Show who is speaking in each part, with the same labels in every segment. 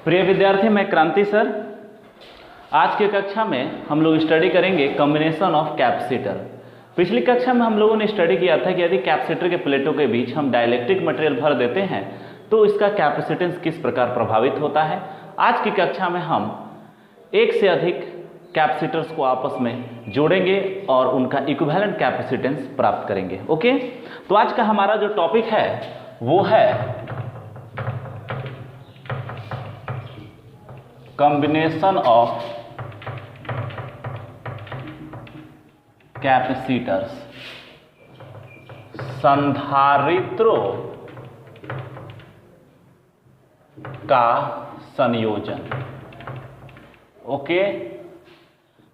Speaker 1: प्रिय विद्यार्थी, मैं क्रांति सर। आज की कक्षा में हम लोग स्टडी करेंगे कॉम्बिनेशन ऑफ कैपेसिटर। पिछली कक्षा में हम लोगों ने स्टडी किया था कि यदि कैपेसिटर के प्लेटों के बीच हम डाइलेक्ट्रिक मटेरियल भर देते हैं तो इसका कैपेसिटेंस किस प्रकार प्रभावित होता है। आज की कक्षा में हम एक से अधिक कैपेसिटर्स को आपस में जोड़ेंगे और उनका इक्विवेलेंट कैपेसिटेंस प्राप्त करेंगे। ओके, तो आज का हमारा जो टॉपिक है वो है कॉम्बिनेशन ऑफ कैपेसिटर्स, संधारित्रों का संयोजन। ओके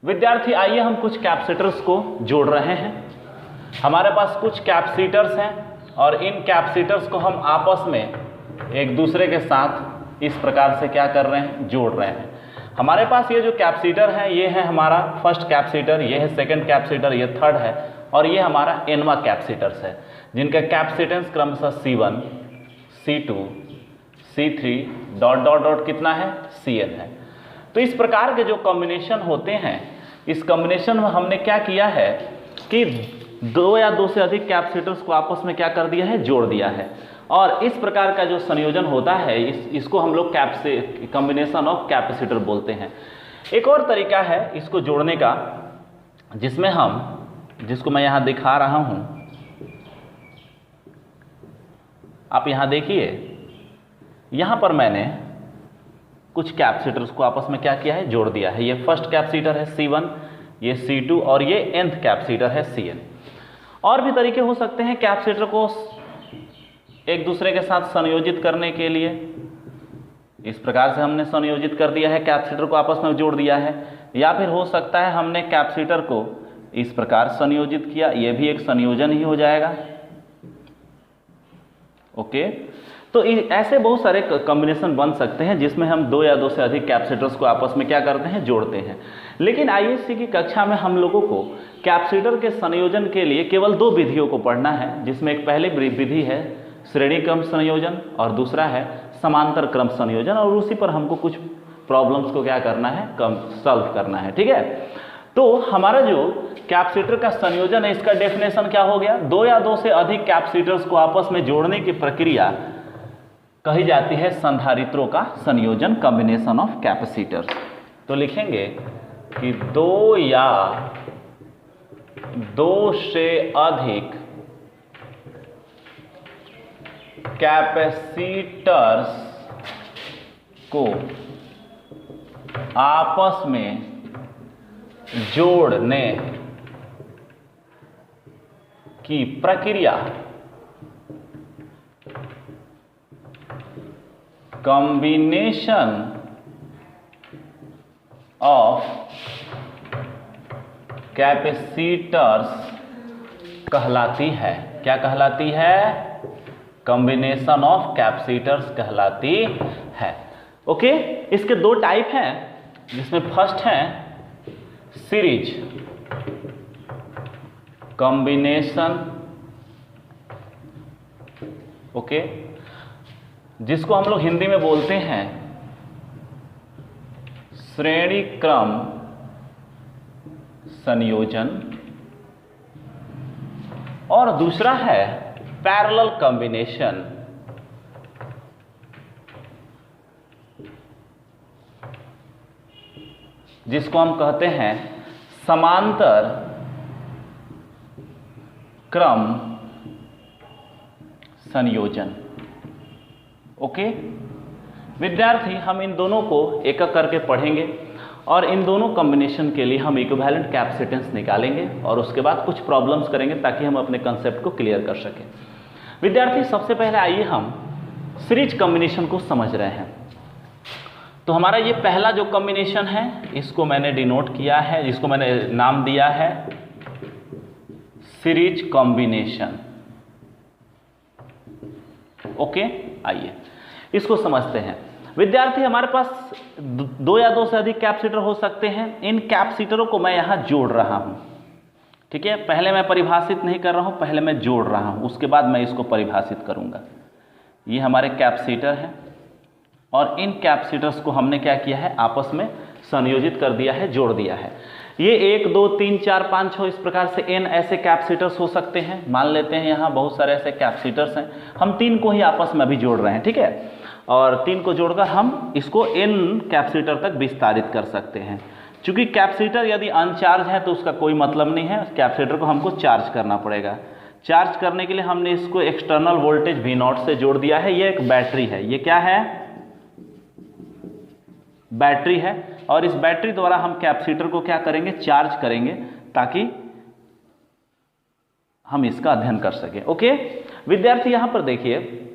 Speaker 1: विद्यार्थी, आइए हम कुछ कैपेसिटर्स को जोड़ रहे हैं। हमारे पास कुछ कैपेसिटर्स हैं और इन कैपेसिटर्स को हम आपस में एक दूसरे के साथ इस प्रकार से क्या कर रहे हैं, जोड़ रहे हैं। हमारे पास ये जो कैपेसिटर है ये है हमारा फर्स्ट कैपेसिटर, ये है सेकंड कैपेसिटर, ये थर्ड है और ये हमारा एनवा कैपेसिटर्स है जिनका कैपेसिटेंस क्रमशः C1, C2, C3 dot dot dot कितना है, Cn है। तो इस प्रकार के जो कॉम्बिनेशन होते हैं, इस कॉम्बिनेशन में हमने क्या किया है कि दो या दो से अधिक कैपेसिटर्स को आपस में क्या कर दिया है, जोड़ दिया है। और इस प्रकार का जो संयोजन होता है इसको हम लोग कॉम्बिनेशन ऑफ कैपेसिटर बोलते हैं। एक और तरीका है इसको जोड़ने का जिसको मैं यहाँ दिखा रहा हूँ। आप यहाँ देखिए, यहाँ पर मैंने कुछ कैपेसिटर्स को आपस में क्या किया है, जोड़ दिया है। ये फर्स्ट कैपेसिटर है C1, ये C2 और ये nth कैपेसिटर है Cn। और भी तरीके हो सकते हैं कैपेसिटर को एक दूसरे के साथ संयोजित करने के लिए। इस प्रकार से हमने संयोजित कर दिया है, कैपेसिटर को आपस में जोड़ दिया है। या फिर हो सकता है हमने कैपेसिटर को इस प्रकार संयोजित किया, यह भी एक संयोजन ही हो जाएगा। ओके, तो ऐसे बहुत सारे कॉम्बिनेशन बन सकते हैं जिसमें हम दो या दो से अधिक कैपेसिटर्स को आपस में क्या करते हैं, जोड़ते हैं। लेकिन आईएससी की कक्षा में हम लोगों को कैपेसिटर के संयोजन के लिए केवल दो विधियों को पढ़ना है, जिसमें एक पहली विधि है श्रेणी क्रम संयोजन और दूसरा है समांतर क्रम संयोजन, और उसी पर हमको कुछ प्रॉब्लम्स को क्या करना है, सॉल्व करना है। ठीक है, तो हमारा जो कैपेसिटर का संयोजन है इसका डेफिनेशन क्या हो गया, दो या दो से अधिक कैपेसिटर्स को आपस में जोड़ने की प्रक्रिया कही जाती है संधारित्रों का संयोजन, कॉम्बिनेशन ऑफ कैपेसिटर्स। तो लिखेंगे कि दो या दो से अधिक कैपेसिटर्स को आपस में जोड़ने की प्रक्रिया कॉम्बिनेशन ऑफ कैपेसिटर्स कहलाती है। क्या कहलाती है, कॉम्बिनेशन ऑफ कैपेसिटर्स कहलाती है। ओके, इसके दो टाइप हैं, जिसमें फर्स्ट है सीरीज कॉम्बिनेशन। ओके, जिसको हम लोग हिंदी में बोलते हैं श्रेणी क्रम संयोजन, और दूसरा है पैरेलल कॉम्बिनेशन, जिसको हम कहते हैं समांतर क्रम संयोजन। ओके विद्यार्थी, हम इन दोनों को एक एक करके पढ़ेंगे और इन दोनों कॉम्बिनेशन के लिए हम इक्विवेलेंट कैपेसिटेंस निकालेंगे और उसके बाद कुछ प्रॉब्लम्स करेंगे ताकि हम अपने कंसेप्ट को क्लियर कर सकें। विद्यार्थी, सबसे पहले आइए हम सीरीज कॉम्बिनेशन को समझ रहे हैं। तो हमारा ये पहला जो कॉम्बिनेशन है इसको मैंने डिनोट किया है, जिसको मैंने नाम दिया है सीरीज कॉम्बिनेशन। ओके, आइए इसको समझते हैं। विद्यार्थी, हमारे पास दो या दो से अधिक कैपेसिटर हो सकते हैं। इन कैपेसिटरों को मैं यहां जोड़ रहा हूं। ठीक है, पहले मैं परिभाषित नहीं कर रहा हूं, पहले मैं जोड़ रहा हूं, उसके बाद मैं इसको परिभाषित करूंगा। ये हमारे कैपेसिटर हैं और इन कैपेसिटर्स को हमने क्या किया है, आपस में संयोजित कर दिया है, जोड़ दिया है। ये 1 2 3 4 5 6 इस प्रकार से n ऐसे कैपेसिटर्स हो सकते हैं। मान लेते हैं यहाँ बहुत सारे ऐसे कैपेसिटर्स हैं, हम 3 को ही आपस में अभी जोड़ रहे हैं, ठीक है। और 3 को जोड़कर हम इसको n कैपेसिटर तक विस्तारित कर सकते हैं। चूंकि कैपेसिटर यदि अनचार्ज है तो उसका कोई मतलब नहीं है, कैपेसिटर को हमको चार्ज करना पड़ेगा। चार्ज करने के लिए हमने इसको एक्सटर्नल वोल्टेज V0 से जोड़ दिया है। ये एक बैटरी है, ये क्या है, बैटरी है। और इस बैटरी द्वारा हम कैपेसिटर को क्या करेंगे, चार्ज करेंगे, ताकि हम इसका अध्ययन कर सकें। ओके विद्यार्थी, यहां पर देखिए,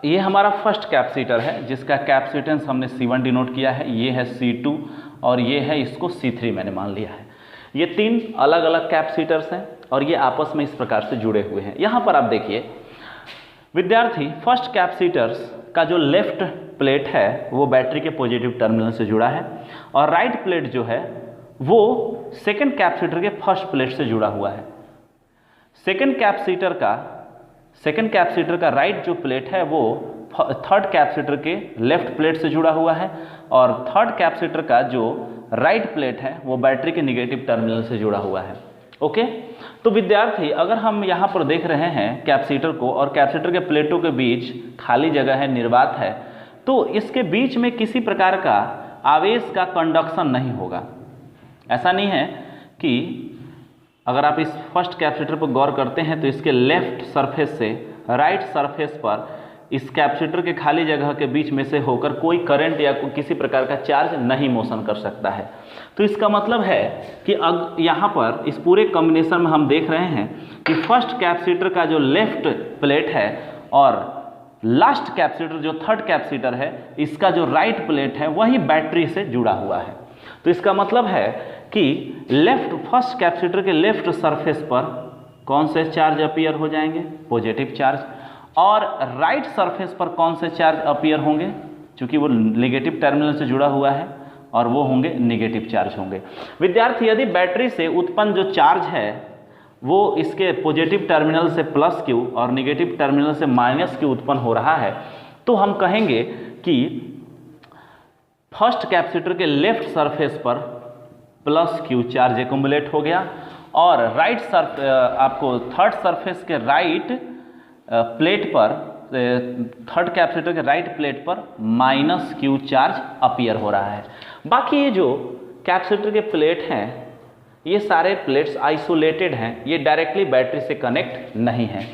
Speaker 1: ये हमारा फर्स्ट कैपेसिटर है जिसका कैपेसिटेंस हमने C1 डिनोट किया है, ये है C2 और ये है, इसको C3 मैंने मान लिया है। ये 3 अलग अलग कैपेसिटर्स हैं और ये आपस में इस प्रकार से जुड़े हुए हैं। यहां पर आप देखिए विद्यार्थी, फर्स्ट कैपेसिटर्स का जो लेफ्ट प्लेट है वो बैटरी के पॉजिटिव टर्मिनल से जुड़ा है और राइट प्लेट जो है वो सेकंड कैपेसिटर के फर्स्ट प्लेट से जुड़ा हुआ है। सेकंड कैपेसिटर का राइट जो प्लेट है वो थर्ड कैपेसिटर के लेफ्ट प्लेट से जुड़ा हुआ है और थर्ड कैपेसिटर का जो राइट प्लेट है वो बैटरी के निगेटिव टर्मिनल से जुड़ा हुआ है। ओके, तो विद्यार्थी, अगर हम यहाँ पर देख रहे हैं कैपेसिटर को और कैपेसिटर के प्लेटों के बीच खाली जगह है, निर्वात है, तो इसके बीच में किसी प्रकार का आवेश का कंडक्शन नहीं होगा। ऐसा नहीं है कि अगर आप इस फर्स्ट कैपेसिटर पर गौर करते हैं तो इसके लेफ्ट सरफेस से राइट सरफेस पर इस कैपेसिटर के खाली जगह के बीच में से होकर कोई करंट या किसी प्रकार का चार्ज नहीं मोशन कर सकता है। तो इसका मतलब है कि अब यहाँ पर इस पूरे कॉम्बिनेशन में हम देख रहे हैं कि फर्स्ट कैपेसिटर का जो लेफ्ट प्लेट है और लास्ट कैपेसिटर जो थर्ड कैपेसिटर है, इसका जो राइट प्लेट है वही बैटरी से जुड़ा हुआ है। तो इसका मतलब है कि फर्स्ट कैपेसिटर के लेफ्ट सरफेस पर कौन से चार्ज अपीयर हो जाएंगे, पॉजिटिव चार्ज, और राइट सरफेस पर कौन से चार्ज अपीयर होंगे, क्योंकि वो नेगेटिव टर्मिनल से जुड़ा हुआ है और वो होंगे नेगेटिव चार्ज होंगे। विद्यार्थी, यदि बैटरी से उत्पन्न जो चार्ज है वो इसके पॉजिटिव टर्मिनल से प्लस क्यू और नेगेटिव टर्मिनल से माइनस क्यू उत्पन्न हो रहा है, तो हम कहेंगे कि फर्स्ट कैपेसिटर के लेफ्ट सरफेस पर प्लस क्यू चार्ज एक्युमुलेट हो गया और आपको थर्ड सरफेस के राइट प्लेट पर, थर्ड कैपेसिटर के राइट प्लेट पर माइनस क्यू चार्ज अपीयर हो रहा है। बाकी ये जो कैपेसिटर के प्लेट हैं, ये सारे प्लेट्स आइसोलेटेड हैं, ये डायरेक्टली बैटरी से कनेक्ट नहीं हैं।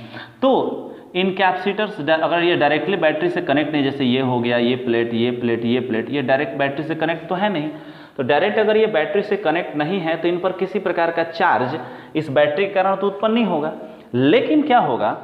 Speaker 1: तो इन कैपेसिटर्स अगर ये डायरेक्टली बैटरी से कनेक्ट नहीं, जैसे ये हो गया, ये प्लेट, ये प्लेट, ये प्लेट, ये डायरेक्ट बैटरी से कनेक्ट तो है नहीं। तो डायरेक्ट अगर ये बैटरी से कनेक्ट नहीं है तो इन पर किसी प्रकार का चार्ज इस बैटरी के कारण तो उत्पन्न नहीं होगा। लेकिन क्या होगा,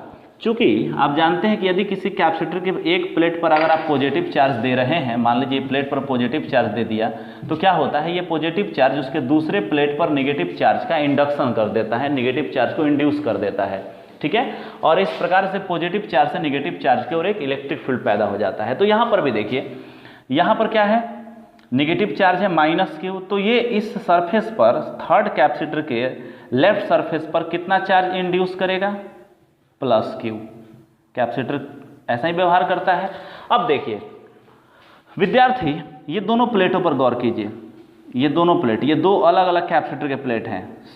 Speaker 1: चूंकि आप जानते हैं कि यदि किसी कैपेसिटर के एक प्लेट पर अगर आप पॉजिटिव चार्ज दे रहे हैं, मान लीजिए प्लेट पर पॉजिटिव चार्ज दे दिया, तो क्या होता है, ये पॉजिटिव चार्ज उसके दूसरे प्लेट पर नेगेटिव चार्ज का इंडक्शन कर देता है, नेगेटिव चार्ज को इंड्यूस कर देता है, ठीक है। और इस प्रकार से पॉजिटिव चार्ज से नेगेटिव चार्ज की ओर एक इलेक्ट्रिक फील्ड पैदा हो जाता है। तो यहाँ पर भी देखिए, यहाँ पर क्या है, नेगेटिव चार्ज है माइनस क्यू, तो ये इस सरफेस पर थर्ड कैपेसिटर के लेफ्ट सरफेस पर कितना चार्ज इंड्यूस करेगा, प्लस क्यू। कैपेसिटर ऐसा ही व्यवहार करता है। अब देखिए विद्यार्थी, ये दोनों प्लेटों पर गौर कीजिए, ये दोनों प्लेट, ये दो अलग अलग कैपेसिटर के प्लेट हैं,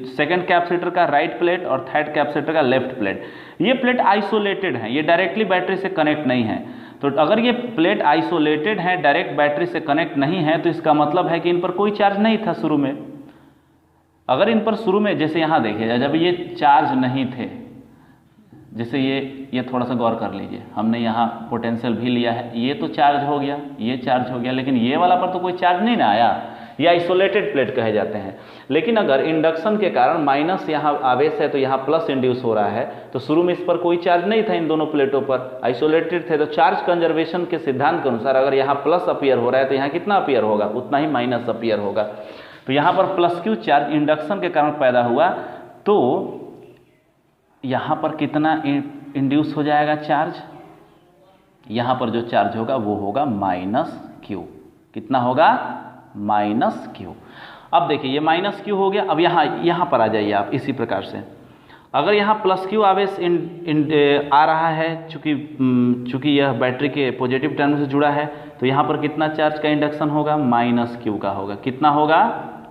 Speaker 1: सेकंड कैपेसिटर का राइट प्लेट और थर्ड कैपेसिटर का लेफ्ट प्लेट। ये प्लेट आइसोलेटेड हैं, ये डायरेक्टली बैटरी से कनेक्ट नहीं है। तो अगर ये प्लेट आइसोलेटेड है, डायरेक्ट बैटरी से कनेक्ट नहीं है, तो इसका मतलब है कि इन पर कोई चार्ज नहीं था शुरू में। अगर इन पर शुरू में, जैसे यहाँ देखिए, जब ये चार्ज नहीं थे, जैसे ये थोड़ा सा गौर कर लीजिए, हमने यहाँ पोटेंशियल भी लिया है, ये तो चार्ज हो गया, ये चार्ज हो गया, लेकिन ये वाला पर तो कोई चार्ज नहीं ना आया, ये आइसोलेटेड प्लेट कहे जाते हैं। लेकिन अगर इंडक्शन के कारण माइनस यहाँ आवेश है तो यहाँ प्लस इंड्यूस हो रहा है, तो शुरू में इस पर कोई चार्ज नहीं था, इन दोनों प्लेटों पर आइसोलेटेड थे। तो चार्ज कंजर्वेशन के सिद्धांत के अनुसार अगर यहाँ प्लस अपीयर हो रहा है तो यहाँ कितना अपीयर होगा, उतना ही माइनस अपीयर होगा। तो यहाँ पर प्लस क्यू चार्ज इंडक्शन के कारण पैदा हुआ, तो यहाँ पर कितना इंड्यूस हो जाएगा चार्ज, यहाँ पर जो चार्ज होगा वो होगा माइनस क्यू। कितना होगा, माइनस क्यू। अब देखिए ये माइनस क्यू हो गया। अब यहाँ पर आ जाइए आप, इसी प्रकार से अगर यहाँ प्लस क्यू आवेश आ रहा है, चूंकि यह बैटरी के पॉजिटिव टर्मिनल से जुड़ा है, तो यहाँ पर कितना चार्ज का इंडक्शन होगा, माइनस क्यू का होगा। कितना होगा,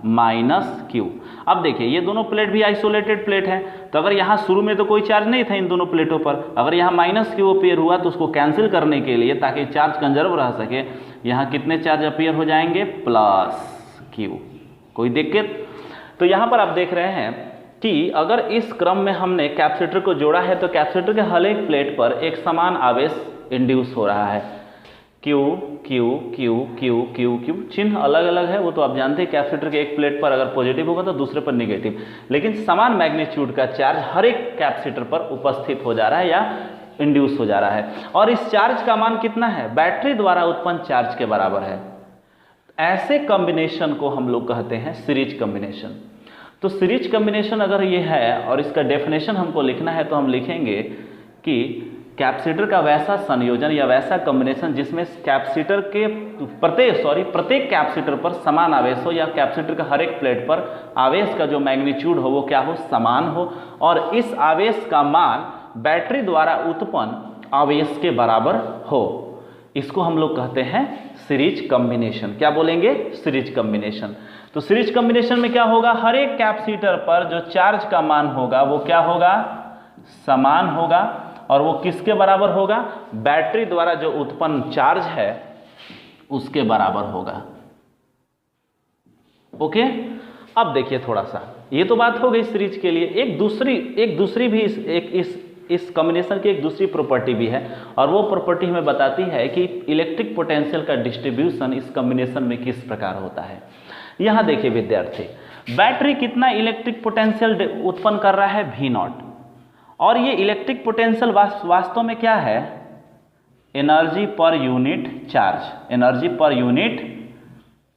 Speaker 1: माइनस क्यू। अब देखिए ये दोनों प्लेट भी आइसोलेटेड प्लेट है, तो अगर यहाँ शुरू में तो कोई चार्ज नहीं था इन दोनों प्लेटों पर, अगर यहाँ माइनस क्यू अपीयर हुआ तो उसको कैंसिल करने के लिए, ताकि चार्ज कंजर्व रह सके, यहाँ कितने चार्ज अपीयर हो जाएंगे, प्लस क्यू। कोई दिक्कत? तो यहाँ पर आप देख रहे हैं कि अगर इस क्रम में हमने कैपेसिटर को जोड़ा है तो कैपेसिटर के हर एक प्लेट पर एक समान आवेश इंड्यूस हो रहा है। Q Q Q Q Q Q, चिन्ह अलग अलग है, वो तो आप जानते हैं। कैपेसिटर के एक प्लेट पर अगर पॉजिटिव होगा तो दूसरे पर निगेटिव, लेकिन समान मैग्नीट्यूड का चार्ज हर एक कैपेसिटर पर उपस्थित हो जा रहा है या इंड्यूस हो जा रहा है। और इस चार्ज का मान कितना है, बैटरी द्वारा उत्पन्न चार्ज के बराबर है। ऐसे कॉम्बिनेशन को हम लोग कहते हैं सीरीज कॉम्बिनेशन। तो सीरीज कॉम्बिनेशन अगर ये है और इसका डेफिनेशन हमको लिखना है तो हम लिखेंगे कि कैपेसिटर का वैसा संयोजन या वैसा कॉम्बिनेशन जिसमें कैपेसिटर के प्रत्येक कैपेसिटर पर समान आवेश हो, या कैपेसिटर का हर एक प्लेट पर आवेश का जो मैग्नीट्यूड हो वो क्या हो, समान हो, और इस आवेश का मान बैटरी द्वारा उत्पन्न आवेश के बराबर हो। इसको हम लोग कहते हैं सीरीज कॉम्बिनेशन। क्या बोलेंगे, सीरीज कॉम्बिनेशन। तो सीरीज कॉम्बिनेशन में क्या होगा, हर एक कैपेसिटर पर जो चार्ज का मान होगा वो क्या होगा, समान होगा, और वो किसके बराबर होगा, बैटरी द्वारा जो उत्पन्न चार्ज है उसके बराबर होगा। ओके, अब देखिए थोड़ा सा, ये तो बात हो गई सीरीज के लिए। एक दूसरी भी इस कॉम्बिनेशन की एक दूसरी प्रॉपर्टी भी है, और वो प्रॉपर्टी हमें बताती है कि इलेक्ट्रिक पोटेंशियल का डिस्ट्रीब्यूशन इस कॉम्बिनेशन में किस प्रकार होता है। यहां देखिए विद्यार्थी, बैटरी कितना इलेक्ट्रिक पोटेंशियल उत्पन्न कर रहा है, V0, और ये इलेक्ट्रिक पोटेंशियल वास्तव में क्या है, energy per unit charge. Energy per unit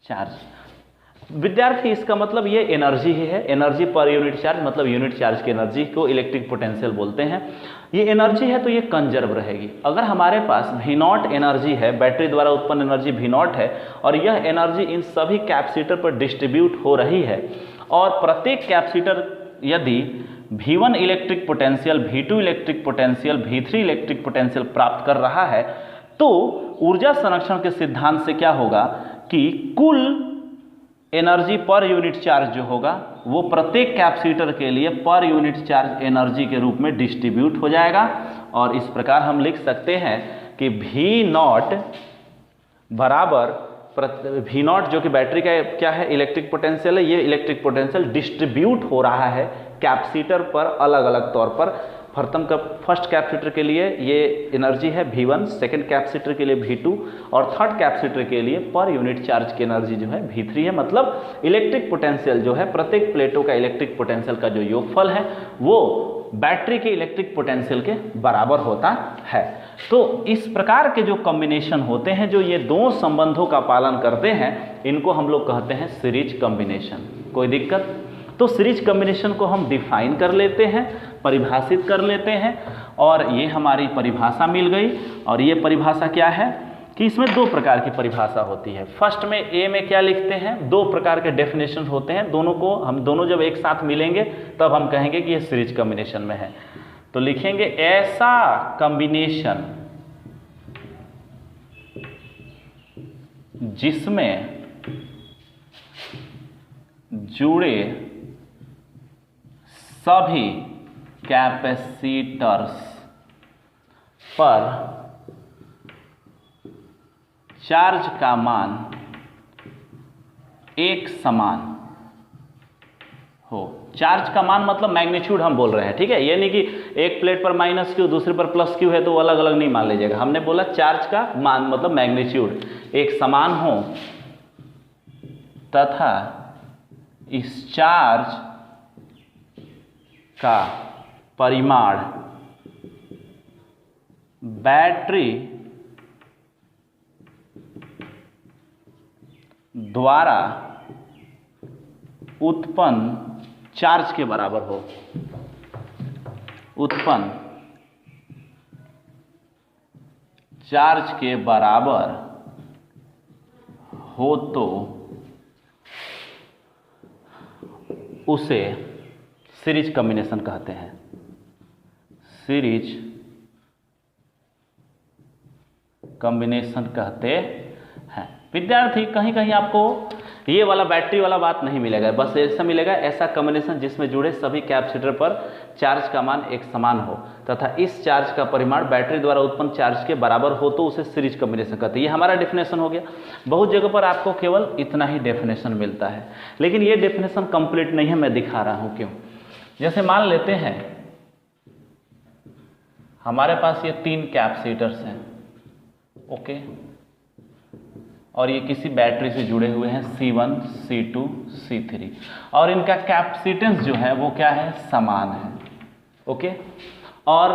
Speaker 1: charge विद्यार्थी, इसका मतलब ये एनर्जी ही है। एनर्जी पर यूनिट चार्ज मतलब यूनिट चार्ज की एनर्जी को इलेक्ट्रिक पोटेंशियल बोलते हैं। ये एनर्जी है तो ये कंजर्व रहेगी। अगर हमारे पास V0 एनर्जी है, बैटरी द्वारा उत्पन्न एनर्जी V0 है, और यह एनर्जी इन सभी कैपेसिटर पर डिस्ट्रीब्यूट हो रही है, और प्रत्येक कैपेसिटर यदि V1 electric potential, V2 electric potential, V3 electric potential प्राप्त कर रहा है, तो ऊर्जा संरक्षण के सिद्धांत से क्या होगा कि कुल एनर्जी पर यूनिट चार्ज जो होगा वो प्रत्येक कैपेसिटर के लिए पर यूनिट चार्ज एनर्जी के रूप में डिस्ट्रीब्यूट हो जाएगा। और इस प्रकार हम लिख सकते हैं कि V0 बराबर V0 जो कि बैटरी का क्या है, इलेक्ट्रिक पोटेंशियल है, ये इलेक्ट्रिक पोटेंशियल डिस्ट्रीब्यूट हो रहा है कैपेसिटर पर अलग अलग तौर पर। फर्स्ट कैपेसिटर के लिए ये एनर्जी है V1, सेकंड कैपेसिटर के लिए V2, और थर्ड कैपेसिटर के लिए पर यूनिट चार्ज की एनर्जी जो है V3 है। मतलब इलेक्ट्रिक पोटेंशियल जो है, प्रत्येक प्लेटों का इलेक्ट्रिक पोटेंशियल का जो योगफल है वो बैटरी के इलेक्ट्रिक पोटेंशियल के बराबर होता है। तो इस प्रकार के जो कॉम्बिनेशन होते हैं, जो ये दो संबंधों का पालन करते हैं, इनको हम लोग कहते हैं सीरीज कॉम्बिनेशन। कोई दिक्कत? तो सीरीज कॉम्बिनेशन को हम डिफाइन कर लेते हैं, परिभाषित कर लेते हैं, और ये हमारी परिभाषा मिल गई। और ये परिभाषा क्या है कि इसमें दो प्रकार की परिभाषा होती है। फर्स्ट में ए में क्या लिखते हैं, दो प्रकार के डेफिनेशन होते हैं, दोनों को हम दोनों जब एक साथ मिलेंगे तब हम कहेंगे कि ये सीरीज कॉम्बिनेशन में है। तो लिखेंगे ऐसा कॉम्बिनेशन जिसमें जुड़े सभी कैपेसिटर्स पर चार्ज का मान एक समान हो। चार्ज का मान मतलब मैग्नीट्यूड हम बोल रहे हैं, ठीक है। ये नहीं कि एक प्लेट पर माइनस क्यू दूसरे पर प्लस क्यू है तो वो अलग अलग नहीं मान लीजिएगा। हमने बोला चार्ज का मान मतलब मैग्नीट्यूड एक समान हो, तथा इस चार्ज का परिमाण बैटरी द्वारा उत्पन्न चार्ज के बराबर हो। उत्पन्न चार्ज के बराबर हो तो उसे सीरीज कॉम्बिनेशन कहते हैं, सीरीज कॉम्बिनेशन कहते हैं। विद्यार्थी कहीं कहीं आपको ये वाला बैटरी वाला बात नहीं मिलेगा, बस ऐसा मिलेगा ऐसा कॉम्बिनेशन जिसमें जुड़े सभी कैपेसिटर पर चार्ज का मान एक समान हो तथा इस चार्ज का परिमाण बैटरी द्वारा उत्पन्न चार्ज के बराबर हो तो उसे सीरीज कॉम्बिनेशन कहते हैं। ये हमारा डेफिनेशन हो गया। बहुत जगह पर आपको केवल इतना ही डेफिनेशन मिलता है, लेकिन ये डेफिनेशन कंप्लीट नहीं है, मैं दिखा रहा हूं क्यों। जैसे मान लेते हैं हमारे पास ये 3 कैपेसिटर्स हैं, ओके, और ये किसी बैटरी से जुड़े हुए हैं C1, C2, C3, और इनका कैपेसिटेंस जो है वो क्या है, समान है, ओके। और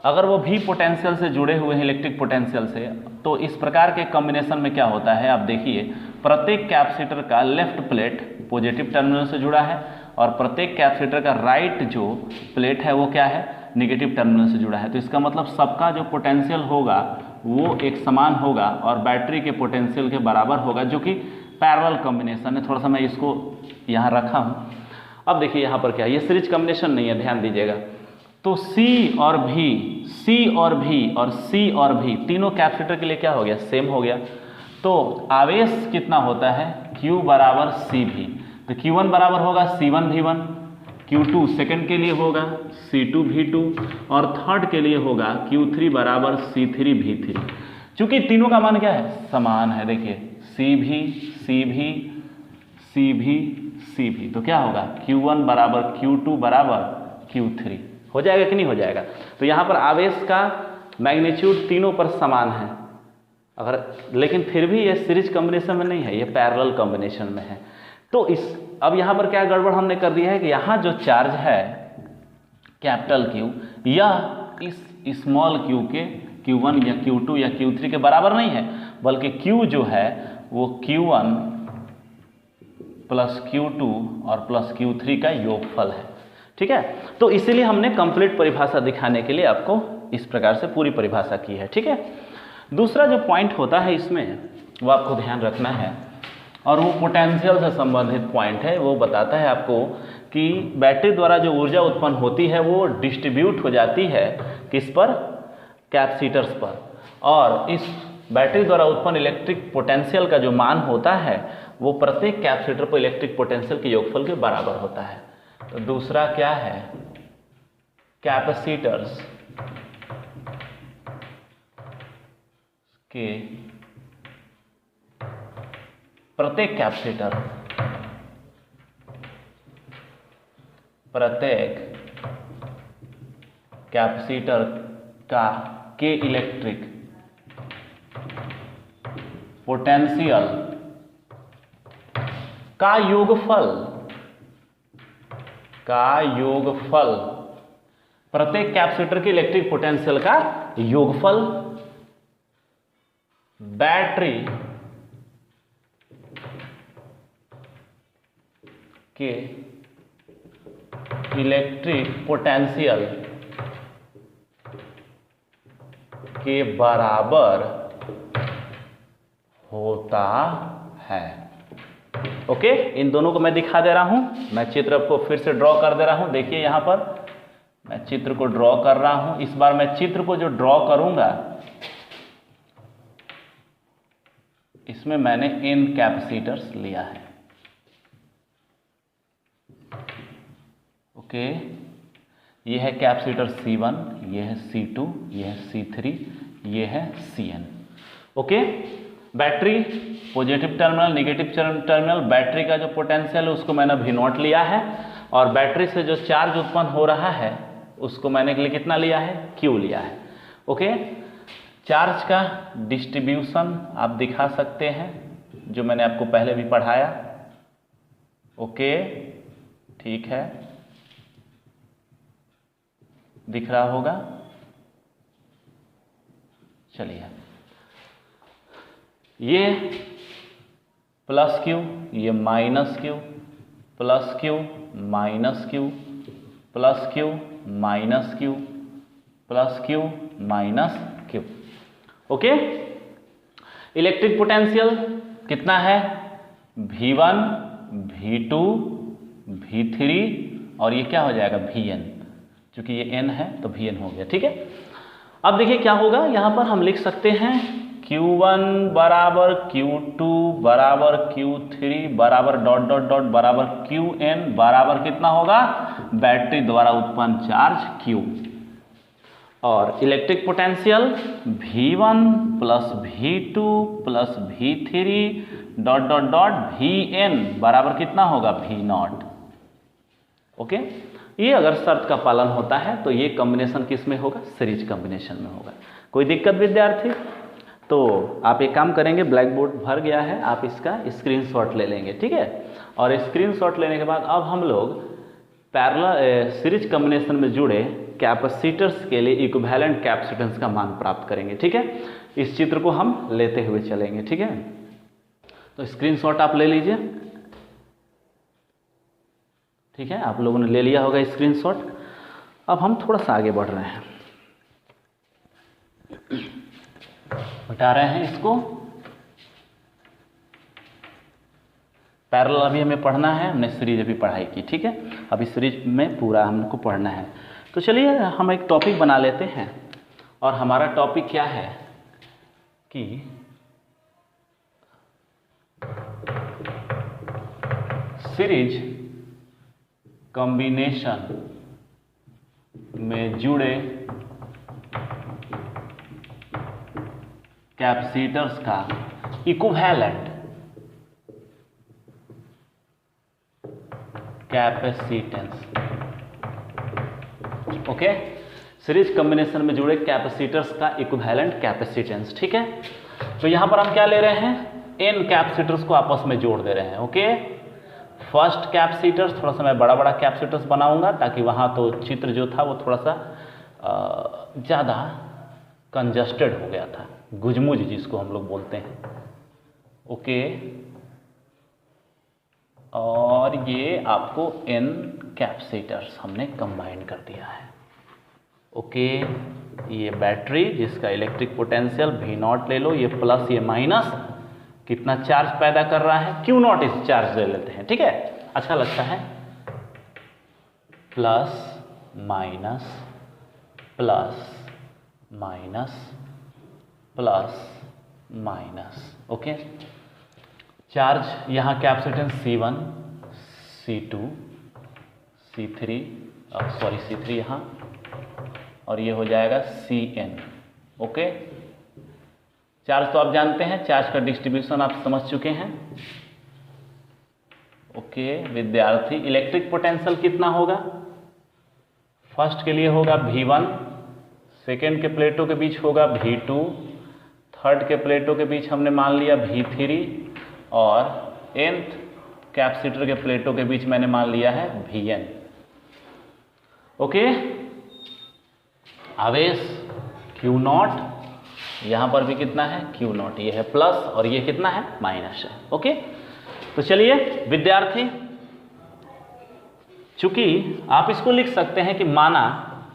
Speaker 1: अगर वो भी पोटेंशियल से जुड़े हुए हैं, इलेक्ट्रिक पोटेंशियल से, तो इस प्रकार के कॉम्बिनेशन में क्या होता है, आप देखिए प्रत्येक कैपेसिटर का लेफ्ट प्लेट पॉजिटिव टर्मिनल से जुड़ा है और प्रत्येक कैपेसिटर का राइट जो प्लेट है वो क्या है, नेगेटिव टर्मिनल से जुड़ा है। तो इसका मतलब सबका जो पोटेंशियल होगा वो एक समान होगा और बैटरी के पोटेंशियल के बराबर होगा, जो कि पैरेलल कॉम्बिनेशन है। थोड़ा सा मैं इसको यहाँ रखा हूँ। अब देखिए यहाँ पर क्या है, ये सीरीज कॉम्बिनेशन नहीं है, ध्यान दीजिएगा। तो C और V, C और V और C और V तीनों कैपेसिटर के लिए क्या हो गया, सेम हो गया। तो आवेश कितना होता है, Q बराबर CV। तो Q1 बराबर होगा C1 V1, Q2 सेकंड के लिए होगा C2 V2 और थर्ड के लिए होगा Q3 बराबर C3 V3। चूंकि तीनों का मान क्या है, समान है। देखिए CV CV CV CV, तो क्या होगा Q1 बराबर Q2 बराबर Q3। हो जाएगा कि नहीं हो जाएगा। तो यहाँ पर आवेश का मैग्नीट्यूड तीनों पर समान है, अगर, लेकिन फिर भी ये सीरीज कॉम्बिनेशन में नहीं है, ये पैरेलल कॉम्बिनेशन में है। तो इस अब यहाँ पर क्या गड़बड़ हमने कर दिया है कि यहाँ जो चार्ज है कैपिटल Q, यह इस स्मॉल q के Q1 या Q2 या Q3 के बराबर नहीं है, बल्कि Q जो है वो Q1 प्लस Q2 और प्लस Q3 का योगफल है, ठीक है। तो इसीलिए हमने कंप्लीट परिभाषा दिखाने के लिए आपको इस प्रकार से पूरी परिभाषा की है, ठीक है। दूसरा जो पॉइंट होता है इसमें वो आपको ध्यान रखना है, और वो पोटेंशियल से संबंधित पॉइंट है। वो बताता है आपको कि बैटरी द्वारा जो ऊर्जा उत्पन्न होती है वो डिस्ट्रीब्यूट हो जाती है किस पर, कैपेसिटर्स पर, और इस बैटरी द्वारा उत्पन्न इलेक्ट्रिक पोटेंशियल का जो मान होता है वो प्रत्येक कैपेसिटर पर इलेक्ट्रिक पोटेंशियल के योगफल के बराबर होता है। तो दूसरा क्या है, कैपेसिटर्स के प्रत्येक कैपेसिटर का के इलेक्ट्रिक पोटेंशियल का योगफल प्रत्येक कैपेसिटर के इलेक्ट्रिक पोटेंशियल का योगफल बैटरी के इलेक्ट्रिक पोटेंशियल के बराबर होता है, ओके। इन दोनों को मैं दिखा दे रहा हूं, मैं चित्र को फिर से ड्रॉ कर दे रहा हूं। देखिए यहां पर मैं चित्र को ड्रॉ कर रहा हूं। इस बार मैं चित्र को जो ड्रॉ करूंगा इसमें मैंने n कैपेसिटर्स लिया है, ओके। ये है कैपेसिटर C1, ये है C2, ये है C3, ये है Cn, okay. Battery positive terminal, negative terminal, battery का जो पोटेंशियल है उसको मैंने V0 लिया है, और बैटरी से जो चार्ज उत्पन्न हो रहा है उसको मैंने के लिए कितना लिया है, Q लिया है, ओके। चार्ज का डिस्ट्रीब्यूशन आप दिखा सकते हैं, जो मैंने आपको पहले भी पढ़ाया, ओके, ठीक है, दिख रहा होगा। चलिए, ये प्लस Q, ये minus Q, plus Q minus Q, plus Q minus Q, plus Q minus Q, okay. Electric potential कितना है, V1 V2 V3 और ये क्या हो जाएगा Vn, क्योंकि ये n है तो Vn हो गया। ठीक है, अब देखिए क्या होगा, यहाँ पर हम लिख सकते हैं Q1 बराबर Q2 बराबर Q3 बराबर डॉट डॉट डॉट बराबर Qn बराबर कितना होगा, बैटरी द्वारा उत्पन्न चार्ज Q, और electric potential V1 plus V2 plus V3 dot dot dot Vn बराबर कितना होगा, V0। ओके, ये अगर शर्त का पालन होता है तो ये कॉम्बिनेशन किस में होगा, सीरीज कॉम्बिनेशन में होगा। कोई दिक्कत विद्यार्थी? तो आप एक काम करेंगे, ब्लैक बोर्ड भर गया है, आप इसका स्क्रीनशॉट ले लेंगे। ठीक है, और स्क्रीनशॉट लेने के बाद अब हम लोग पैरेलल सीरीज कॉम्बिनेशन में जुड़े कैपेसिटर्स के लिए इक्विवेलेंट कैपेसिटेंस का मान प्राप्त करेंगे। ठीक है, इस चित्र को हम लेते हुए चलेंगे। ठीक है, तो स्क्रीनशॉट आप ले लीजिए। ठीक है, आप लोगों ने ले लिया होगा स्क्रीनशॉट। अब हम थोड़ा सा आगे बढ़ रहे हैं, हटा रहे हैं इसको। पैरेलल अभी हमें पढ़ना है, हमने सीरीज अभी पढ़ाई की। ठीक है, अभी सीरीज में पूरा हमको पढ़ना है। तो चलिए हम एक टॉपिक बना लेते हैं, और हमारा टॉपिक क्या है कि सीरीज कॉम्बिनेशन में जुड़े कैपेसिटर्स का equivalent capacitance. Okay, series combination में जुड़े कैपेसिटर्स का इक्विवेलेंट कैपेसिटेंस। ठीक है, तो यहां पर हम क्या ले रहे हैं, n कैपेसिटर्स को आपस में जोड़ दे रहे हैं। ओके, फर्स्ट कैपेसिटर्स, थोड़ा सा मैं बड़ा बड़ा कैपेसिटर्स बनाऊंगा ताकि वहां तो चित्र जो था वो थोड़ा सा ज़्यादा कंजस्टेड हो गया था, गुजमुज जिसको हम लोग बोलते हैं। ओके, और ये आपको n कैपेसिटर्स हमने कंबाइन कर दिया है। ओके, ये बैटरी जिसका इलेक्ट्रिक पोटेंशियल V0 ले लो, ये प्लस ये माइनस कितना चार्ज पैदा कर रहा है, Q0 इस चार्ज ले लेते हैं। ठीक है, अच्छा लगता है, plus minus plus minus plus minus. Okay, charge यहाँ capacitance C1 C2 C3 sorry C3 यहाँ, और ये हो जाएगा Cn। ओके, चार्ज तो आप जानते हैं, चार्ज का डिस्ट्रीब्यूशन आप समझ चुके हैं। ओके विद्यार्थी, इलेक्ट्रिक पोटेंशियल कितना होगा, फर्स्ट के लिए होगा V1, सेकेंड के प्लेटों के बीच होगा V2, थर्ड के प्लेटों के बीच हमने मान लिया V3, और nth कैपेसिटर के प्लेटों के बीच मैंने मान लिया है Vn। ओके, आवेश Q0, यहां पर भी कितना है Q0, ये है प्लस और ये कितना है माइनस है। ओके, तो चलिए विद्यार्थी, चूंकि आप इसको लिख सकते हैं कि माना,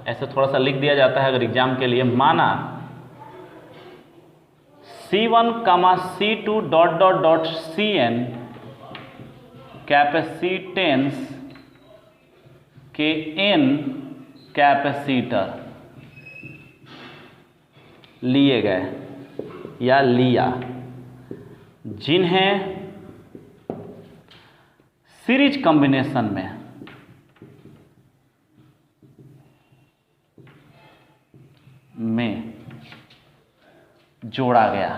Speaker 1: ऐसे थोड़ा सा लिख दिया जाता है अगर एग्जाम के लिए, माना C1, C2 dot dot dot Cn capacitance के n कैपेसिटर लिए गए या लिया, जिन्हें सीरीज कॉम्बिनेशन में जोड़ा गया।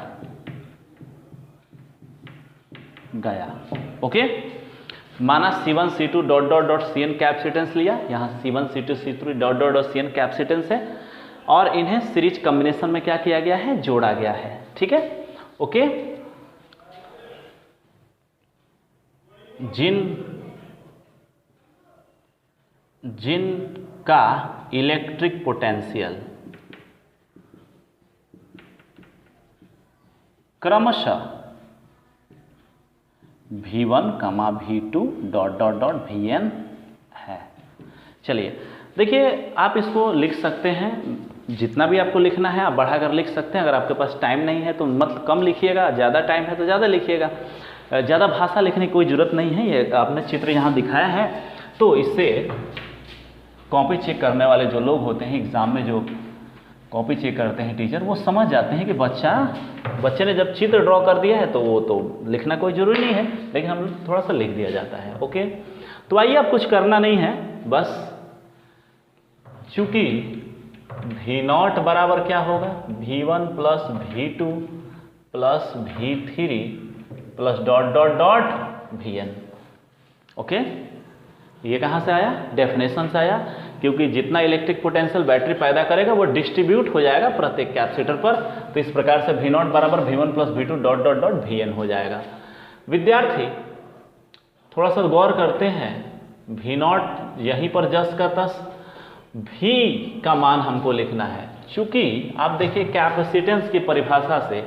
Speaker 1: ओके, माना C1 C2 dot dot dot Cn capacitance लिया, यहाँ C1 C2 C3 dot dot dot Cn capacitance है, और इन्हें सीरीज कॉम्बिनेशन में क्या किया गया है, जोड़ा गया है। ठीक है, ओके, जिनका इलेक्ट्रिक पोटेंशियल क्रमशः V1, V2 dot dot dot Vn है। चलिए देखिए, आप इसको लिख सकते हैं, जितना भी आपको लिखना है आप बढ़ाकर लिख सकते हैं। अगर आपके पास टाइम नहीं है तो मतलब कम लिखिएगा, ज़्यादा टाइम है तो ज़्यादा लिखिएगा। ज़्यादा भाषा लिखने की कोई ज़रूरत नहीं है, ये आपने चित्र यहाँ दिखाया है तो इससे कॉपी चेक करने वाले जो लोग होते हैं, एग्जाम में जो कॉपी चेक करते हैं टीचर, वो समझ जाते हैं कि बच्चे ने जब चित्र ड्रॉ कर दिया है तो वो तो लिखना कोई ज़रूरी नहीं है, लेकिन हम थोड़ा सा लिख दिया जाता है। ओके, तो आइए, अब कुछ करना नहीं है, बस चूंकि V0 बराबर क्या होगा, V1 plus V2 plus V3 plus dot dot dot Vn। Okay, ये कहाँ से आया, डेफिनेशन से आया, क्योंकि जितना इलेक्ट्रिक पोटेंशियल बैटरी पैदा करेगा वो डिस्ट्रीब्यूट हो जाएगा प्रत्येक कैपेसिटर पर। तो इस प्रकार से V0 बराबर V1 plus V2 dot dot dot Vn हो जाएगा। विद्यार्थी थोड़ा सा गौर करते हैं, V0 यहीं पर जस का तस, V का मान हमको लिखना है। चूंकि आप देखिए कैपेसिटेंस की परिभाषा से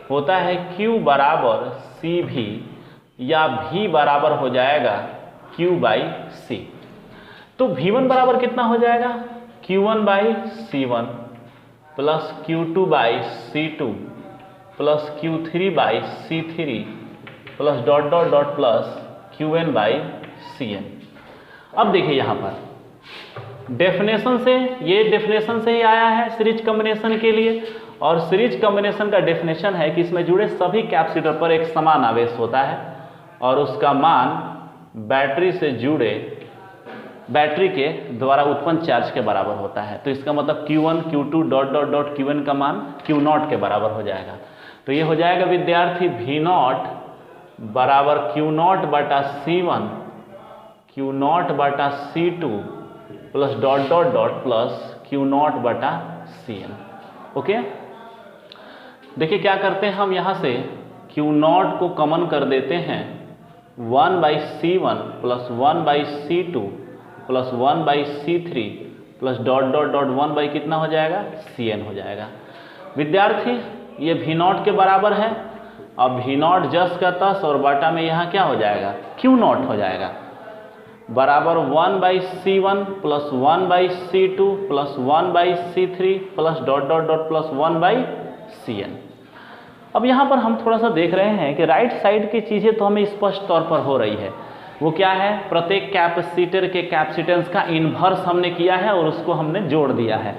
Speaker 1: होता है Q बराबर CV या V बराबर हो जाएगा Q बाई C। तो V1 बराबर कितना हो जाएगा, Q1 by C1 plus Q2 by C2 plus Q3 by C3 plus dot dot dot plus Qn by Cn। अब देखिए यहाँ पर डेफिनेशन से, ये डेफिनेशन से ही आया है सीरीज कॉम्बिनेशन के लिए, और सीरीज कॉम्बिनेशन का डेफिनेशन है कि इसमें जुड़े सभी कैपेसिटर पर एक समान आवेश होता है और उसका मान बैटरी से जुड़े बैटरी के द्वारा उत्पन्न चार्ज के बराबर होता है। तो इसका मतलब Q1 Q2 dot dot dot Qn का मान Q0 के बराबर हो जाएगा। तो ये हो जाएगा विद्यार्थी V0 बराबर Q0 बटा C1 Q0 बटा C2 plus dot dot dot plus Q0 बटा Cn। ओके, देखिए क्या करते हैं हम, यहाँ से Q0 को कॉमन कर देते हैं, 1 by C1 plus 1 by C2 plus 1 by C3 plus dot dot dot 1 by कितना हो जाएगा, Cn हो जाएगा। विद्यार्थी ये V0 के बराबर है, अब V0 जस का तस और बाटा में यहाँ क्या हो जाएगा, Q0 हो जाएगा, बराबर 1 by C1 plus 1 by C2 plus 1 by C3 plus dot dot dot plus 1 by Cn। अब यहाँ पर हम थोड़ा सा देख रहे हैं कि राइट साइड की चीज़ें तो हमें स्पष्ट तौर पर हो रही है। वो क्या है, प्रत्येक कैपेसिटर के कैपेसिटेंस का इन्वर्स हमने किया है और उसको हमने जोड़ दिया है।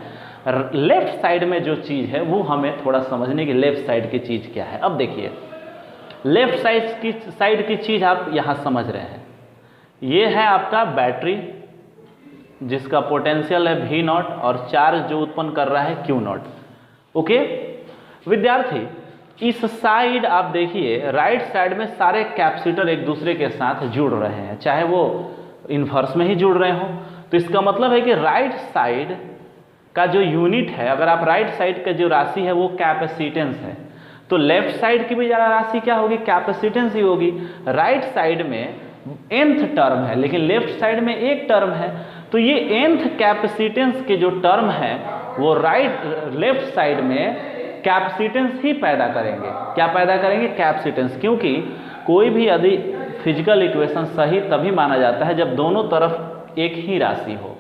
Speaker 1: लेफ्ट साइड में जो चीज़ है वो हमें थोड़ा समझने की, लेफ्ट साइड की चीज़ क्या है। अब देखिए लेफ्ट साइड की चीज़ आप यहाँ समझ रहे हैं, ये है आपका बैटरी जिसका पोटेंशियल है V0 और चार्ज जो उत्पन्न कर रहा है Q0। ओके विद्यार्थी, इस साइड आप देखिए राइट साइड में सारे कैपेसिटर एक दूसरे के साथ जुड़ रहे हैं, चाहे वो इन्वर्स में ही जुड़ रहे हो। तो इसका मतलब है कि राइट साइड का जो यूनिट है, अगर आप राइट साइड का जो राशि है वो कैपेसिटेंस है, तो लेफ्ट साइड की भी राशि क्या होगी, कैपेसिटेंस ही होगी। राइट साइड में nth टर्म है लेकिन लेफ्ट साइड में एक टर्म है, तो ये nth कैपेसिटेंस के जो टर्म है वो लेफ्ट साइड में कैपेसिटेंस ही पैदा करेंगे। क्या पैदा करेंगे, कैपेसिटेंस, क्योंकि कोई भी यदि फिजिकल इक्वेशन सही तभी माना जाता है जब दोनों तरफ एक ही राशि हो।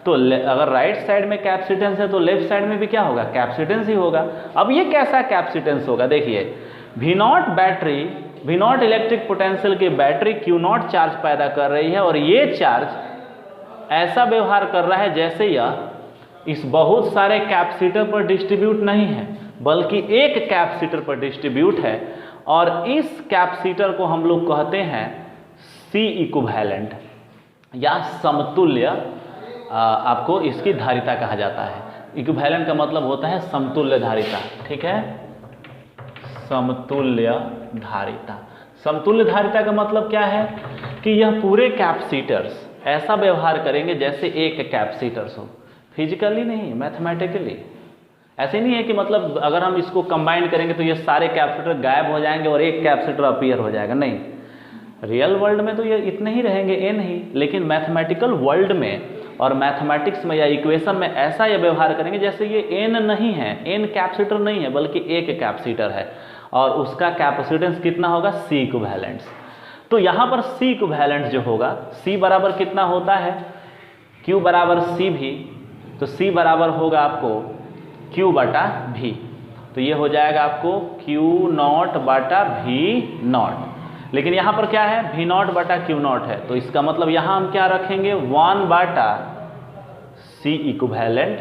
Speaker 1: तो अगर राइट साइड में कैपेसिटेंस है तो लेफ्ट साइड में भी क्या होगा, कैपेसिटेंस ही होगा। अब ये कैसा कैपेसिटेंस होगा, देखिए V0 इलेक्ट्रिक पोटेंशियल की बैटरी Q0 चार्ज पैदा कर रही है और ये चार्ज ऐसा व्यवहार कर रहा है जैसे यह इस बहुत सारे कैपेसिटर पर डिस्ट्रीब्यूट नहीं है बल्कि एक कैपेसिटर पर डिस्ट्रीब्यूट है, और इस कैपेसिटर को हम लोग कहते हैं C इक्विवेलेंट या समतुल्य। आपको इसकी धारिता कहा जाता है। इक्विवेलेंट का मतलब होता है समतुल्य धारिता, ठीक है, समतुल्य धारिता। समतुल्य धारिता का मतलब क्या है कि यह पूरे कैपेसिटर्स ऐसा व्यवहार करेंगे जैसे एक कैपेसिटर्स हो, फिजिकली नहीं, मैथमेटिकली। ऐसे नहीं है कि मतलब अगर हम इसको कंबाइन करेंगे तो ये सारे कैपेसिटर गायब हो जाएंगे और एक कैपेसिटर अपीयर हो जाएगा, नहीं। रियल वर्ल्ड में तो ये इतने ही रहेंगे, n ही, लेकिन मैथमेटिकल वर्ल्ड में और मैथमेटिक्स में या इक्वेशन में ऐसा ये व्यवहार करेंगे जैसे ये n नहीं है, n कैपेसिटर नहीं है बल्कि एक कैपेसिटर है और उसका कैपेसिटेंस कितना होगा, C इक्विवेलेंट। तो यहाँ पर C इक्विवेलेंट जो होगा, C बराबर कितना होता है, Q बराबर C भी, तो C बराबर होगा आपको Q बटा V। तो ये हो जाएगा आपको Q0 बटा V0। लेकिन यहाँ पर क्या है, V0 बटा Q0 है, तो इसका मतलब यहाँ हम क्या रखेंगे, 1 बटा C इक्विवेलेंट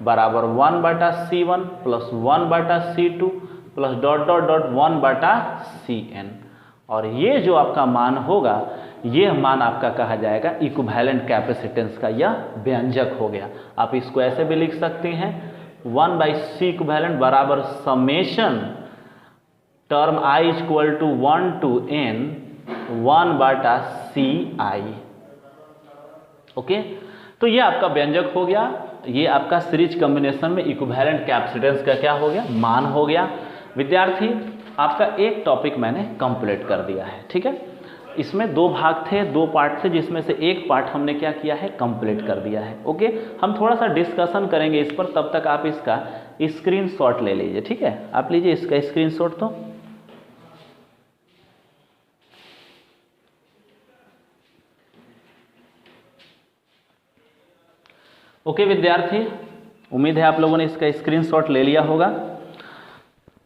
Speaker 1: बराबर 1/C1 plus 1/C2 plus dot dot dot 1/Cn, और ये जो आपका मान होगा, ये मान आपका कहा जाएगा इक्विवेलेंट कैपेसिटेंस का यह व्यंजक हो गया। आप इसको ऐसे भी लिख सकते हैं 1/C इक्विवेलेंट बराबर summation term I equal to 1 to n 1/Ci। Okay, तो ये आपका व्यंजक हो गया, ये आपका सीरीज कॉम्बिनेशन में इक्विवेलेंट कैपेसिटेंस का क्या हो गया, मान हो गया। विद्यार्थी, आपका एक टॉपिक मैंने कंप्लीट कर दिया है, ठीक है। इसमें दो भाग थे, दो पार्ट थे, जिसमें से एक पार्ट हमने क्या किया है, कंप्लीट कर दिया है। ओके, हम थोड़ा सा डिस्कशन करेंगे इस पर, तब तक आप इसका स्क्रीनशॉट ले लीजिए, ठीक है। आप लीजिए इसका स्क्रीनशॉट। तो ओके विद्यार्थी, उम्मीद है आप लोगों ने इसका स्क्रीनशॉट ले लिया होगा।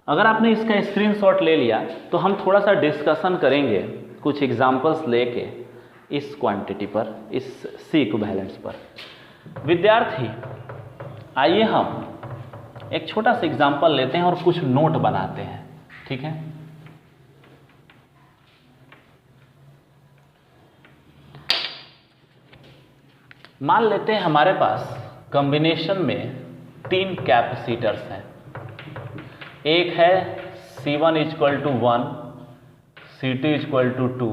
Speaker 1: अगर आपने इसका स्क्रीनशॉट ले लिया तो हम थोड़ा सा डिस्कशन करेंगे कुछ एग्जांपल्स लेके इस क्वांटिटी पर, इस C इक्विवेलेंट्स पर। विद्यार्थी, आइए हम एक छोटा सा एग्जांपल लेते हैं और कुछ नोट बनाते हैं, ठीक है। मान लेते हैं हमारे पास कॉम्बिनेशन में 3 कैपेसिटर्स हैं। एक है C1 equal to 1, C2 equal to 2,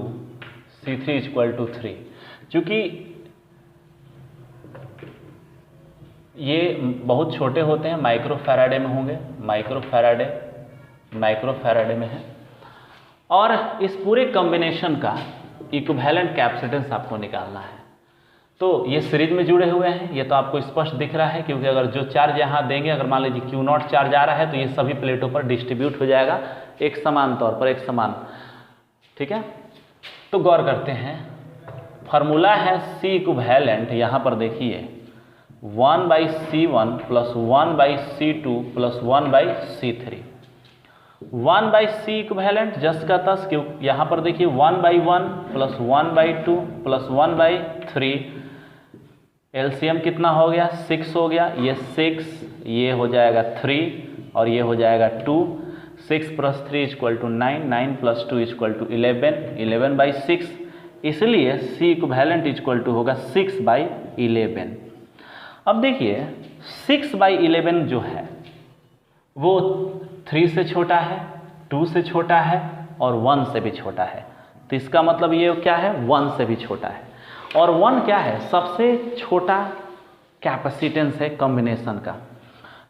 Speaker 1: C3 equal to 3। चूंकि ये बहुत छोटे होते हैं, माइक्रोफैराडे में होंगे, माइक्रोफैराडे में है, और इस पूरे कॉम्बिनेशन का इक्विवेलेंट कैपेसिटेंस आपको निकालना है। तो ये सीरीज में जुड़े हुए हैं, ये तो आपको स्पष्ट दिख रहा है, क्योंकि अगर जो चार्ज यहाँ देंगे, अगर मान लीजिए Q0 चार्ज आ रहा है तो ये सभी प्लेटों पर डिस्ट्रीब्यूट हो जाएगा एक समान तौर पर, एक समान, ठीक है। तो गौर करते हैं, फार्मूला है C इक्विवेलेंट, यहाँ पर देखिए 1/C1 plus 1/C2 plus 1/C3। 1/C equivalent just का तस, क्यों यहाँ पर देखिए 1/1 प्लस 1/2 प्लस 1/3, एलसीएम कितना हो गया, 6 हो गया। ये 6, ये हो जाएगा 3 और ये हो जाएगा 2। 6 plus 3 equal to 9, 9 plus 2 equal to 11, 11/6। इसलिए C इक्विवेलेंट इक्वल टू होगा 6/11। अब देखिए 6/11 जो है वो 3 से छोटा है, 2 से छोटा है और 1 से भी छोटा है। तो इसका मतलब ये क्या है, 1 से भी छोटा है। और 1 क्या है, सबसे छोटा कैपेसिटेंस है कॉम्बिनेशन का।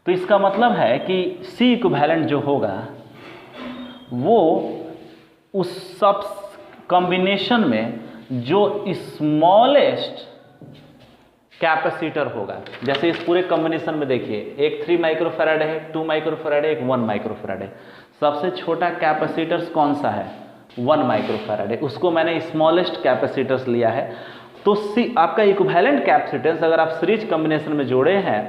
Speaker 1: तो इसका मतलब है कि C इक्विवेलेंट जो होगा वो उस सब कॉम्बिनेशन में जो स्मॉलेस्ट कैपेसिटर होगा। जैसे इस पूरे कॉम्बिनेशन में देखिए, एक 3 माइक्रोफैराड है, 2 माइक्रोफैराड है, एक 1 माइक्रोफैराड है। सबसे छोटा कैपेसिटर्स कौन सा है, 1 माइक्रोफैराड है, उसको मैंने स्मॉलेस्ट कैपेसिटर्स लिया है। तो C आपका इक्विवेलेंट कैपेसिटेंस अगर आप सीरीज कॉम्बिनेशन में जोड़े हैं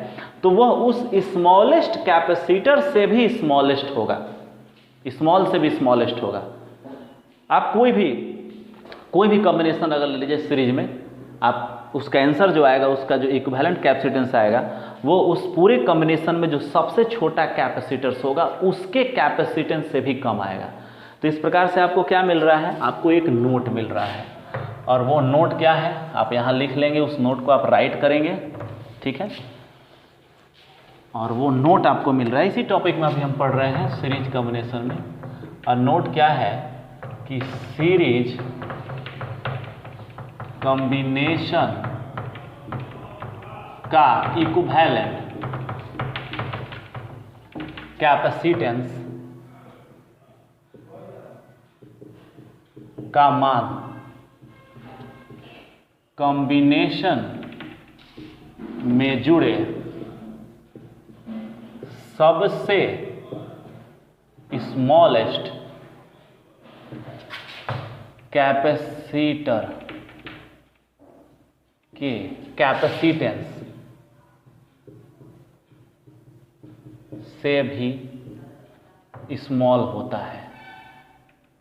Speaker 1: तो वह उस स्मॉलेस्ट कैपेसिटर से भी स्मॉलेस्ट होगा, स्मॉल से भी स्मॉलेस्ट होगा। आप कोई भी कॉम्बिनेशन अगर ले लीजिए सीरीज में, आप उसका आंसर जो आएगा, उसका जो इक्विवेलेंट कैपेसिटेंस आएगा, वो उस पूरे कॉम्बिनेशन में जो सबसे छोटा कैपेसिटर्स होगा उसके कैपेसिटेंस से भी कम आएगा। तो इस प्रकार से आपको क्या मिल रहा है, आपको एक नोट मिल रहा है, और वो नोट क्या है आप यहाँ लिख लेंगे, उस नोट को आप राइट करेंगे, ठीक है। और वो नोट आपको मिल रहा है, इसी टॉपिक में अभी हम पढ़ रहे हैं सीरीज कॉम्बिनेशन में। और नोट क्या है कि सीरीज कॉम्बिनेशन का इक्विवेलेंट कैपेसिटेंस का मान कॉम्बिनेशन में जुड़े सबसे स्मॉलेस्ट कैपेसिटर के कैपेसिटेंस से भी स्मॉल होता है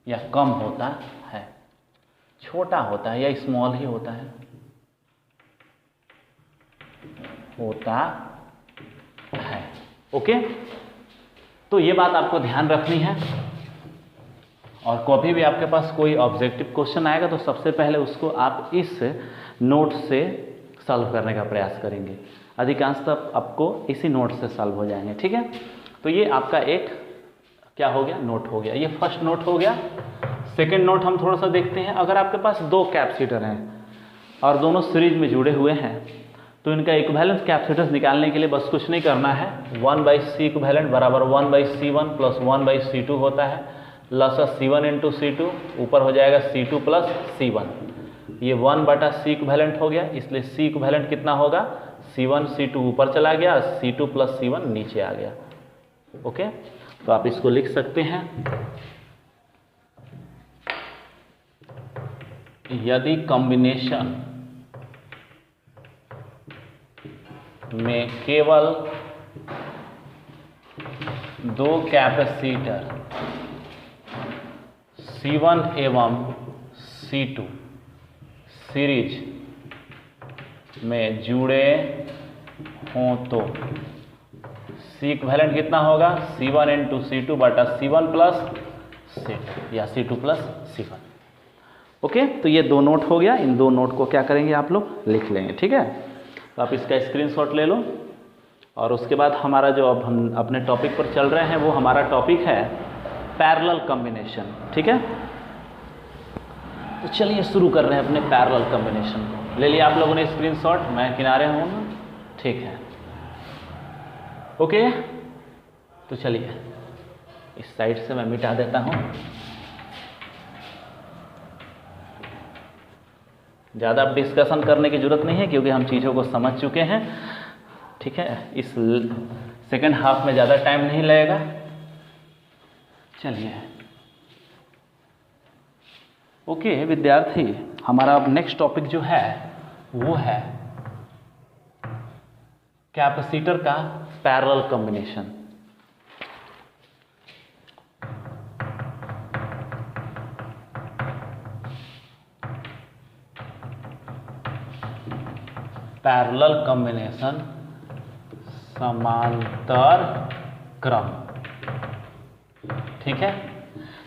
Speaker 1: या कम होता है, छोटा होता है या स्मॉल ही होता है। होता है। ओके, तो ये बात आपको ध्यान रखनी है। और कभी भी आपके पास कोई ऑब्जेक्टिव क्वेश्चन आएगा तो सबसे पहले उसको आप इस नोट से सॉल्व करने का प्रयास करेंगे। अधिकांशतः आपको इसी नोट से सॉल्व हो जाएंगे। ठीक है, तो ये आपका एक क्या हो गया, नोट हो गया। ये फर्स्ट नोट हो गया। सेकंड नोट हम थोड़ा सा देखते हैं। अगर आपके पास दो कैपेसिटर हैं और दोनों सीरीज में जुड़े हुए हैं तो इनका इक्विवेलेंस कैपेसिटेंस निकालने के लिए बस कुछ नहीं करना है। 1/C इक्विवेलेंट बराबर 1/C1 प्लस 1/C2 होता है। लॉस C1 इंटू C2, ऊपर हो जाएगा C2 प्लस C1। ये 1/C इक्विवेलेंट हो गया, इसलिए C इक्विवेलेंट कितना होगा, C1 C2 ऊपर चला गया, C2 प्लस C1 नीचे आ गया। ओके, तो आप इसको लिख सकते हैं। यदि कॉम्बिनेशन में केवल दो कैपेसिटर C1 एवं C2 सीरीज में जुड़े हों तो C इक्विवेलेंट कितना होगा, C1 इंटू C2 बटा C1 प्लस C2 या C2 प्लस C1। ओके, तो ये दो नोट हो गया। इन दो नोट को क्या करेंगे, आप लोग लिख लेंगे। ठीक है, तो आप इसका स्क्रीनशॉट ले लो। और उसके बाद हमारा जो अब हम अपने टॉपिक पर चल रहे हैं वो हमारा टॉपिक है पैरेलल कॉम्बिनेशन। ठीक है, तो चलिए शुरू कर रहे हैं अपने पैरेलल कॉम्बिनेशन को। ले लिया आप लोगों ने स्क्रीनशॉट, मैं किनारे हूँ ना, ठीक है। ओके, तो चलिए इस साइड से मैं मिटा देता हूँ। ज़्यादा अब डिस्कशन करने की जरूरत नहीं है क्योंकि हम चीज़ों को समझ चुके हैं। ठीक है, इस सेकेंड हाफ में ज़्यादा टाइम नहीं लगेगा। चलिए, ओके विद्यार्थी, हमारा अब नेक्स्ट टॉपिक जो है वो है कैपेसिटर का पैरेलल कॉम्बिनेशन। पैरेलल कॉम्बिनेशन, समांतर क्रम। ठीक है,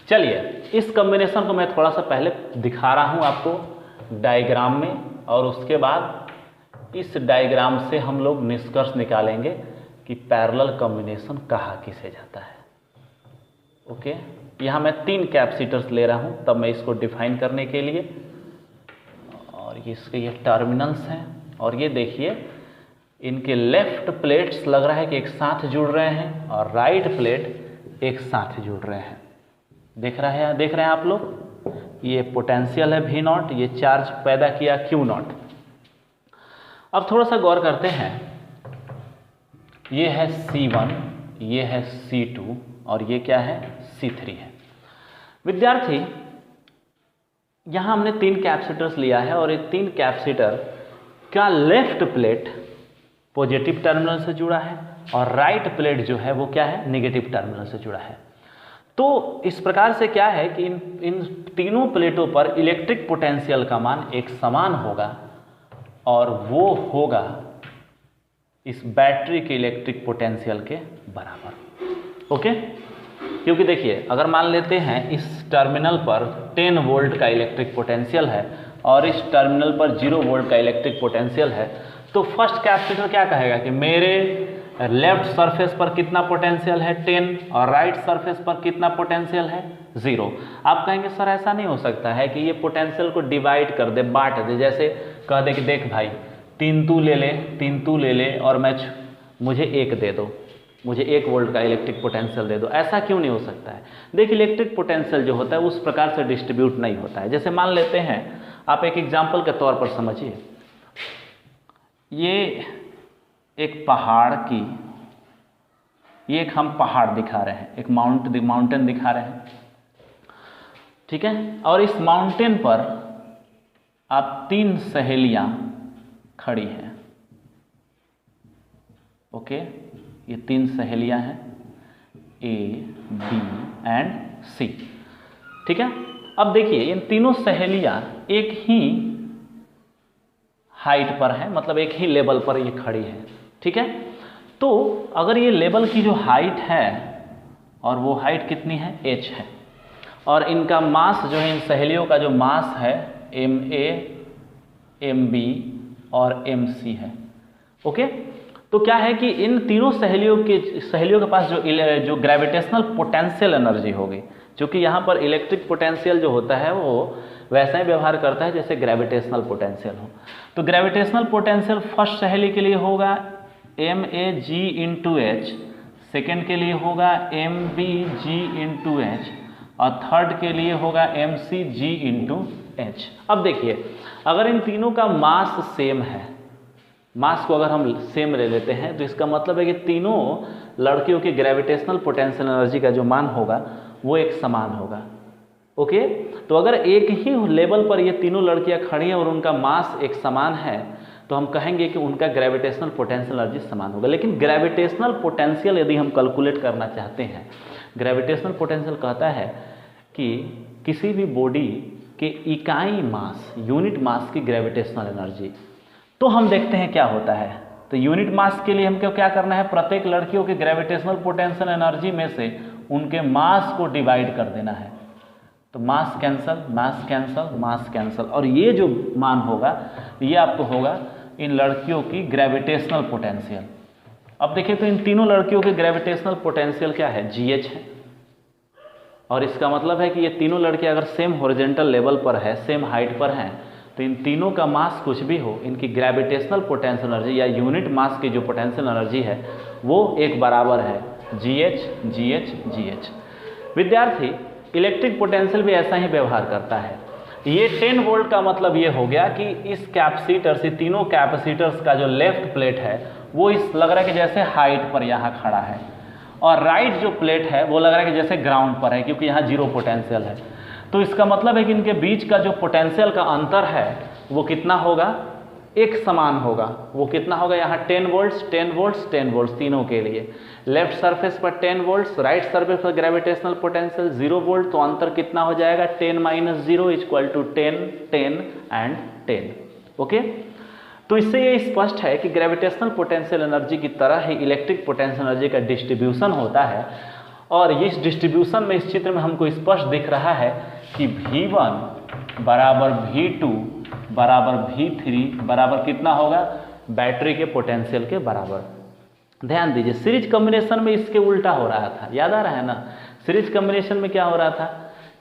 Speaker 1: चलिए इस कॉम्बिनेशन को मैं थोड़ा सा पहले दिखा रहा हूं आपको डायग्राम में, और उसके बाद इस डायग्राम से हम लोग निष्कर्ष निकालेंगे कि पैरेलल कॉम्बिनेशन कहा किसे जाता है। ओके, यहां मैं 3 कैपेसिटर्स ले रहा हूं तब मैं इसको डिफाइन करने के लिए, और इसके ये टर्मिनल्स हैं। और ये देखिए इनके लेफ्ट प्लेट्स लग रहा है कि एक साथ जुड़ रहे हैं और राइट प्लेट एक साथ जुड़ रहे हैं। देख रहे हैं आप लोग, ये पोटेंशियल है V0, ये चार्ज पैदा किया Q0। अब थोड़ा सा गौर करते हैं, ये है C1, ये है C2 और ये क्या है, C3 है। विद्यार्थी, यहां हमने 3 कैपेसिटर्स लिया है और ये 3 कैपेसिटर का लेफ्ट प्लेट पॉजिटिव टर्मिनल से जुड़ा है और राइट प्लेट जो है वो क्या है, नेगेटिव टर्मिनल से जुड़ा है। तो इस प्रकार से क्या है कि इन तीनों प्लेटों पर इलेक्ट्रिक पोटेंशियल का मान एक समान होगा और वो होगा इस बैटरी के इलेक्ट्रिक पोटेंशियल के बराबर। ओके, क्योंकि देखिए अगर मान लेते हैं इस टर्मिनल पर 10 वोल्ट का इलेक्ट्रिक पोटेंशियल है और इस टर्मिनल पर 0 वोल्ट का इलेक्ट्रिक पोटेंशियल है, तो फर्स्ट कैपेसिटर क्या कहेगा कि मेरे लेफ्ट सरफेस पर कितना पोटेंशियल है 10 और राइट सरफेस पर कितना पोटेंशियल है 0। आप कहेंगे सर ऐसा नहीं हो सकता है कि ये पोटेंशियल को डिवाइड कर दे, बांट दे, जैसे कह दे कि देख भाई 3 तू ले ले और मुझे 1 दे दो, मुझे 1 वोल्ट का इलेक्ट्रिक पोटेंशियल दे दो। ऐसा क्यों नहीं हो सकता है? देखिए इलेक्ट्रिक पोटेंशियल जो होता है उस प्रकार से डिस्ट्रीब्यूट नहीं होता है। जैसे मान लेते हैं, आप एक एग्जाम्पल के तौर पर समझिए, ये एक पहाड़ की, ये एक हम पहाड़ दिखा रहे हैं, एक माउंटेन दिखा रहे हैं, ठीक है। और इस माउंटेन पर आप 3 सहेलियां खड़ी हैं। ओके, ये 3 सहेलियां हैं A, B एंड C, ठीक है। अब देखिए इन तीनों सहेलियां एक ही हाइट पर है, मतलब एक ही लेवल पर ये खड़ी है, ठीक है। तो अगर ये लेवल की जो हाइट है और वो हाइट कितनी है, h है, और इनका मास जो है, इन सहेलियों का जो मास है ma, mb और mc है, ओके। तो क्या है कि इन तीनों सहेलियों के पास जो ग्रेविटेशनल पोटेंशियल एनर्जी होगी, क्योंकि यहाँ पर इलेक्ट्रिक पोटेंशियल जो होता है वो वैसा ही व्यवहार करता है जैसे ग्रेविटेशनल पोटेंशियल हो। तो ग्रेविटेशनल पोटेंशियल फर्स्ट सहेली के लिए होगा mag इंटू एच, सेकेंड के लिए होगा mbg इंटू एच, और थर्ड के लिए होगा mcg इंटू एच। अब देखिए, अगर इन तीनों का मास सेम है, मास को अगर हम सेम ले लेते हैं, तो इसका मतलब है कि तीनों लड़कियों की ग्रेविटेशनल पोटेंशियल एनर्जी का जो मान होगा वो एक समान होगा, ओके। तो अगर एक ही लेवल पर ये तीनों लड़कियां खड़ी हैं और उनका मास एक समान है, तो हम कहेंगे कि उनका ग्रेविटेशनल पोटेंशियल एनर्जी समान होगा। लेकिन ग्रेविटेशनल पोटेंशियल यदि हम कैलकुलेट करना चाहते हैं, ग्रेविटेशनल पोटेंशियल कहता है कि किसी भी बॉडी के इकाई मास, यूनिट मास की ग्रेविटेशनल एनर्जी। तो हम देखते हैं क्या होता है। तो यूनिट मास के लिए हमको क्या करना है, प्रत्येक लड़कियों की ग्रेविटेशनल पोटेंशियल एनर्जी में से उनके मास को डिवाइड कर देना है। तो मास कैंसल, मास कैंसल, मास कैंसल, और ये जो मान होगा ये आपको होगा इन लड़कियों की ग्रेविटेशनल पोटेंशियल। अब देखिए, तो इन तीनों लड़कियों की ग्रेविटेशनल पोटेंशियल क्या है, GH है, और इसका मतलब है कि ये तीनों लड़कियां अगर सेम हॉरिजॉन्टल लेवल पर है, सेम हाइट पर हैं, तो इन तीनों का मास कुछ भी हो, इनकी ग्रेविटेशनल पोटेंशियल एनर्जी या यूनिट मास की जो पोटेंशियल एनर्जी है वो एक बराबर है GH, GH, GH। विद्यार्थी, इलेक्ट्रिक पोटेंशियल भी ऐसा ही व्यवहार करता है। ये 10 वोल्ट का मतलब ये हो गया कि इस कैपेसिटर से, तीनों कैपेसिटर्स का जो लेफ्ट प्लेट है वो इस लग रहा है कि जैसे हाइट पर यहाँ खड़ा है, और राइट जो प्लेट है वो लग रहा है कि जैसे ग्राउंड पर है, क्योंकि यहाँ जीरो पोटेंशियल है। तो इसका मतलब है कि इनके बीच का जो पोटेंशियल का अंतर है वो कितना होगा, एक समान होगा। वो कितना होगा, यहाँ 10 वोल्ट्स, 10 वोल्ट्स, 10 वोल्ट्स तीनों के लिए। लेफ्ट सरफेस पर 10 वोल्ट्स, राइट सरफेस पर ग्रेविटेशनल पोटेंशियल 0 वोल्ट, तो अंतर कितना हो जाएगा, 10 - 0 = 10, 10 एंड 10, ओके। तो इससे ये स्पष्ट है कि ग्रेविटेशनल पोटेंशियल एनर्जी की तरह ही इलेक्ट्रिक पोटेंशियल एनर्जी का डिस्ट्रीब्यूशन होता है, और इस डिस्ट्रीब्यूशन में, इस चित्र में हमको स्पष्ट दिख रहा है कि V1 बराबर V2 बराबर V3 बराबर कितना होगा, बैटरी के पोटेंशियल के बराबर। ध्यान दीजिए, सीरीज कॉम्बिनेशन में इसके उल्टा हो रहा था, याद आ रहा है ना। सीरीज कॉम्बिनेशन में क्या हो रहा था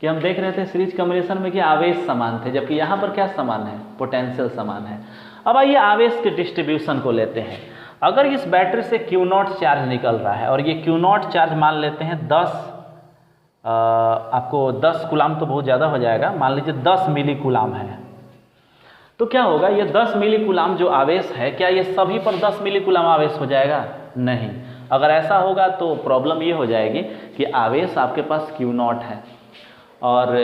Speaker 1: कि हम देख रहे थे सीरीज कॉम्बिनेशन में कि आवेश समान थे, जबकि यहाँ पर क्या समान है, पोटेंशियल समान है। अब आइए आवेश के डिस्ट्रीब्यूशन को लेते हैं। अगर इस बैटरी से Q0 चार्ज निकल रहा है, और ये Q0 चार्ज मान लेते हैं 10, आपको 10 कूलाम तो बहुत ज़्यादा हो जाएगा, मान लीजिए 10 मिली कूलाम है, तो क्या होगा, ये 10 मिली कूलाम जो आवेश है, क्या ये सभी पर 10 मिली कूलाम आवेश हो जाएगा, नहीं। अगर ऐसा होगा तो प्रॉब्लम ये हो जाएगी कि आवेश आपके पास Q0 है और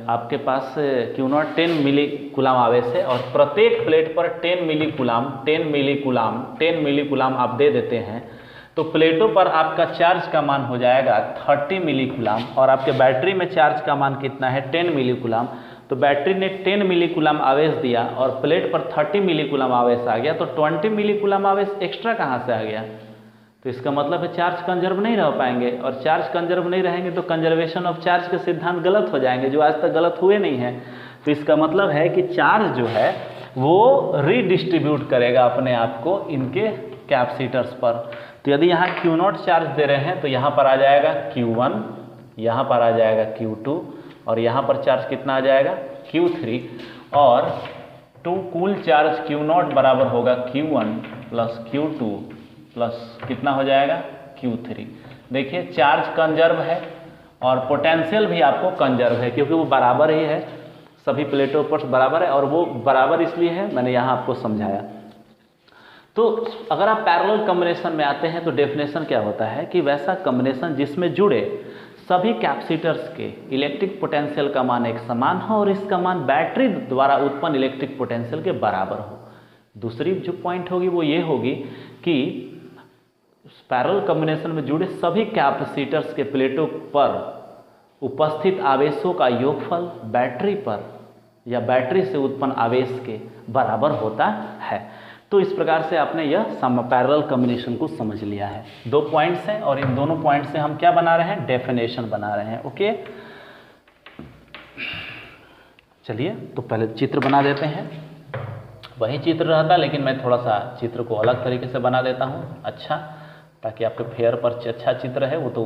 Speaker 1: आपके पास Q0 10 मिली कूलाम आवेश है, और प्रत्येक प्लेट पर 10 मिली कूलाम, 10 मिली कूलाम, 10 मिली कूलाम आप दे देते हैं, तो प्लेटों पर आपका चार्ज का मान हो जाएगा 30 मिली कूलाम, और आपके बैटरी में चार्ज का मान कितना है, 10 मिली कूलाम। तो बैटरी ने 10 मिली कूलाम आवेश दिया और प्लेट पर 30 मिली कूलाम आवेश आ गया, तो 20 मिली कूलाम आवेश एक्स्ट्रा कहाँ से आ गया। तो इसका मतलब है चार्ज कंजर्व नहीं रह पाएंगे, और चार्ज कंजर्व नहीं रहेंगे तो कंजर्वेशन ऑफ चार्ज के सिद्धांत गलत हो जाएंगे, जो आज तक गलत हुए नहीं हैं। तो इसका मतलब है कि चार्ज जो है वो रीडिस्ट्रीब्यूट करेगा अपने आप को इनके कैपेसिटर्स पर। तो यदि यहाँ Q0 चार्ज दे रहे हैं तो यहाँ पर आ जाएगा Q1, यहाँ पर आ जाएगा Q2, और यहाँ पर चार्ज कितना आ जाएगा, Q3, और टू कुल चार्ज Q0 बराबर होगा Q1 प्लस Q2 प्लस कितना हो जाएगा, Q3। देखिए, चार्ज कंजर्व है और पोटेंशियल भी आपको कंजर्व है, क्योंकि वो बराबर ही है, सभी प्लेटों पर बराबर है, और वो बराबर इसलिए है, मैंने यहाँ आपको समझाया। तो अगर आप पैरेलल कॉम्बिनेशन में आते हैं तो डेफिनेशन क्या होता है कि वैसा कॉम्बिनेशन जिसमें जुड़े सभी कैपेसिटर्स के इलेक्ट्रिक पोटेंशियल का मान एक समान हो और इसका मान बैटरी द्वारा उत्पन्न इलेक्ट्रिक पोटेंशियल के बराबर हो। दूसरी जो पॉइंट होगी वो ये होगी कि पैरेलल कॉम्बिनेशन में जुड़े सभी कैपेसिटर्स के प्लेटों पर उपस्थित आवेशों का योगफल बैटरी पर या बैटरी से उत्पन्न आवेश के बराबर होता है। तो इस प्रकार से आपने यह पैरेलल कॉम्बिनेशन को समझ लिया है। 2 पॉइंट्स हैं और इन दोनों पॉइंट से हम क्या बना रहे हैं, डेफिनेशन बना रहे हैं। ओके, चलिए तो पहले चित्र बना देते हैं। वही चित्र रहता लेकिन मैं थोड़ा सा चित्र को अलग तरीके से बना देता हूँ, अच्छा, ताकि आपके फेयर पर अच्छा चित्र है। वो तो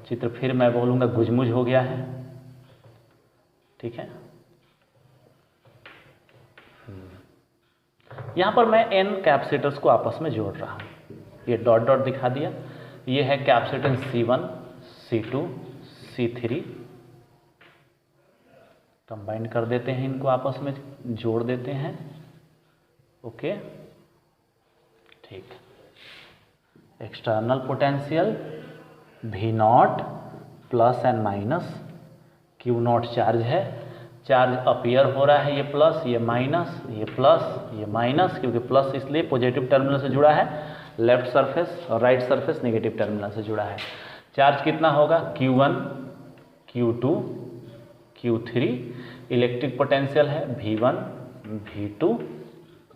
Speaker 1: चित्र फिर मैं बोलूँगा गुजमुज हो गया है, ठीक है। यहाँ पर मैं n कैपेसिटर्स को आपस में जोड़ रहा हूँ, ये डॉट डॉट दिखा दिया। ये है capacitance C1, C2, C3, combine कर देते हैं, इनको आपस में जोड़ देते हैं। ओके, ठीक। External potential V0 plus and minus, Q0 charge है, चार्ज अपीयर हो रहा है, ये प्लस, ये माइनस, ये प्लस, ये माइनस, क्योंकि प्लस इसलिए पॉजिटिव टर्मिनल से जुड़ा है, लेफ्ट सरफेस और राइट सरफेस नेगेटिव टर्मिनल से जुड़ा है। चार्ज कितना होगा, Q1, Q2, Q3। Electric potential है V1, V2,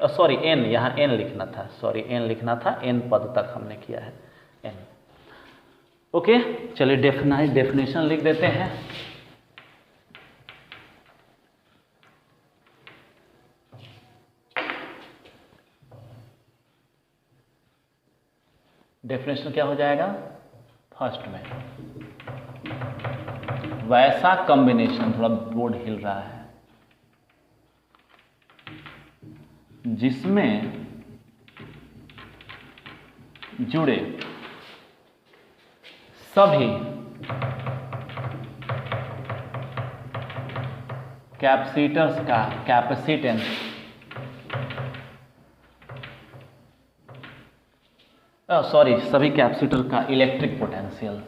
Speaker 1: सॉरी N, यहाँ N लिखना था, सॉरी N लिखना था, N पद तक हमने किया है N। ओके, चलिए डेफिनेशन लिख देते हैं। डेफिनेशन क्या हो जाएगा, फर्स्ट में वैसा कॉम्बिनेशन, थोड़ा बोर्ड हिल रहा है, जिसमें जुड़े सभी कैपेसिटर्स का कैपेसिटेंस सभी कैपेसिटर का इलेक्ट्रिक पोटेंशियल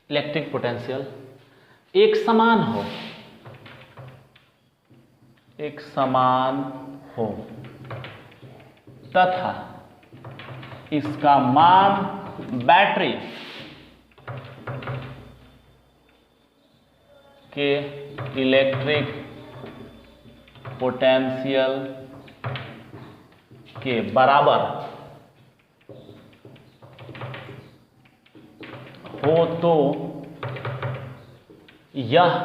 Speaker 1: इलेक्ट्रिक पोटेंशियल एक समान हो तथा इसका मान बैटरी के इलेक्ट्रिक पोटेंशियल के बराबर हो तो यह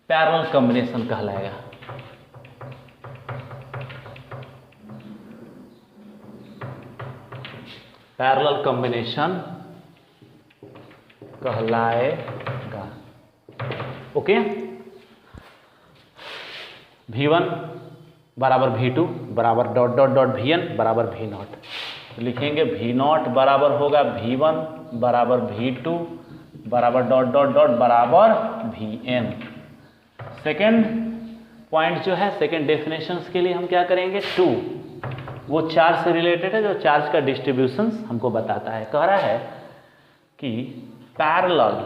Speaker 1: पैरेलल कॉम्बिनेशन कहलाएगा। पैरेलल कॉम्बिनेशन कहलाएगा। ओके, V1 बराबर V2 बराबर डॉट डॉट डॉट Vn बराबर V0। लिखेंगे V0 बराबर होगा V1 बराबर V2 बराबर डॉट डॉट डॉट बराबर Vn। सेकेंड पॉइंट जो है, सेकेंड डेफिनेशन के लिए हम क्या करेंगे, 2, वो चार्ज से रिलेटेड है, जो चार्ज का डिस्ट्रीब्यूशन हमको बताता है। कह रहा है कि पैरेलल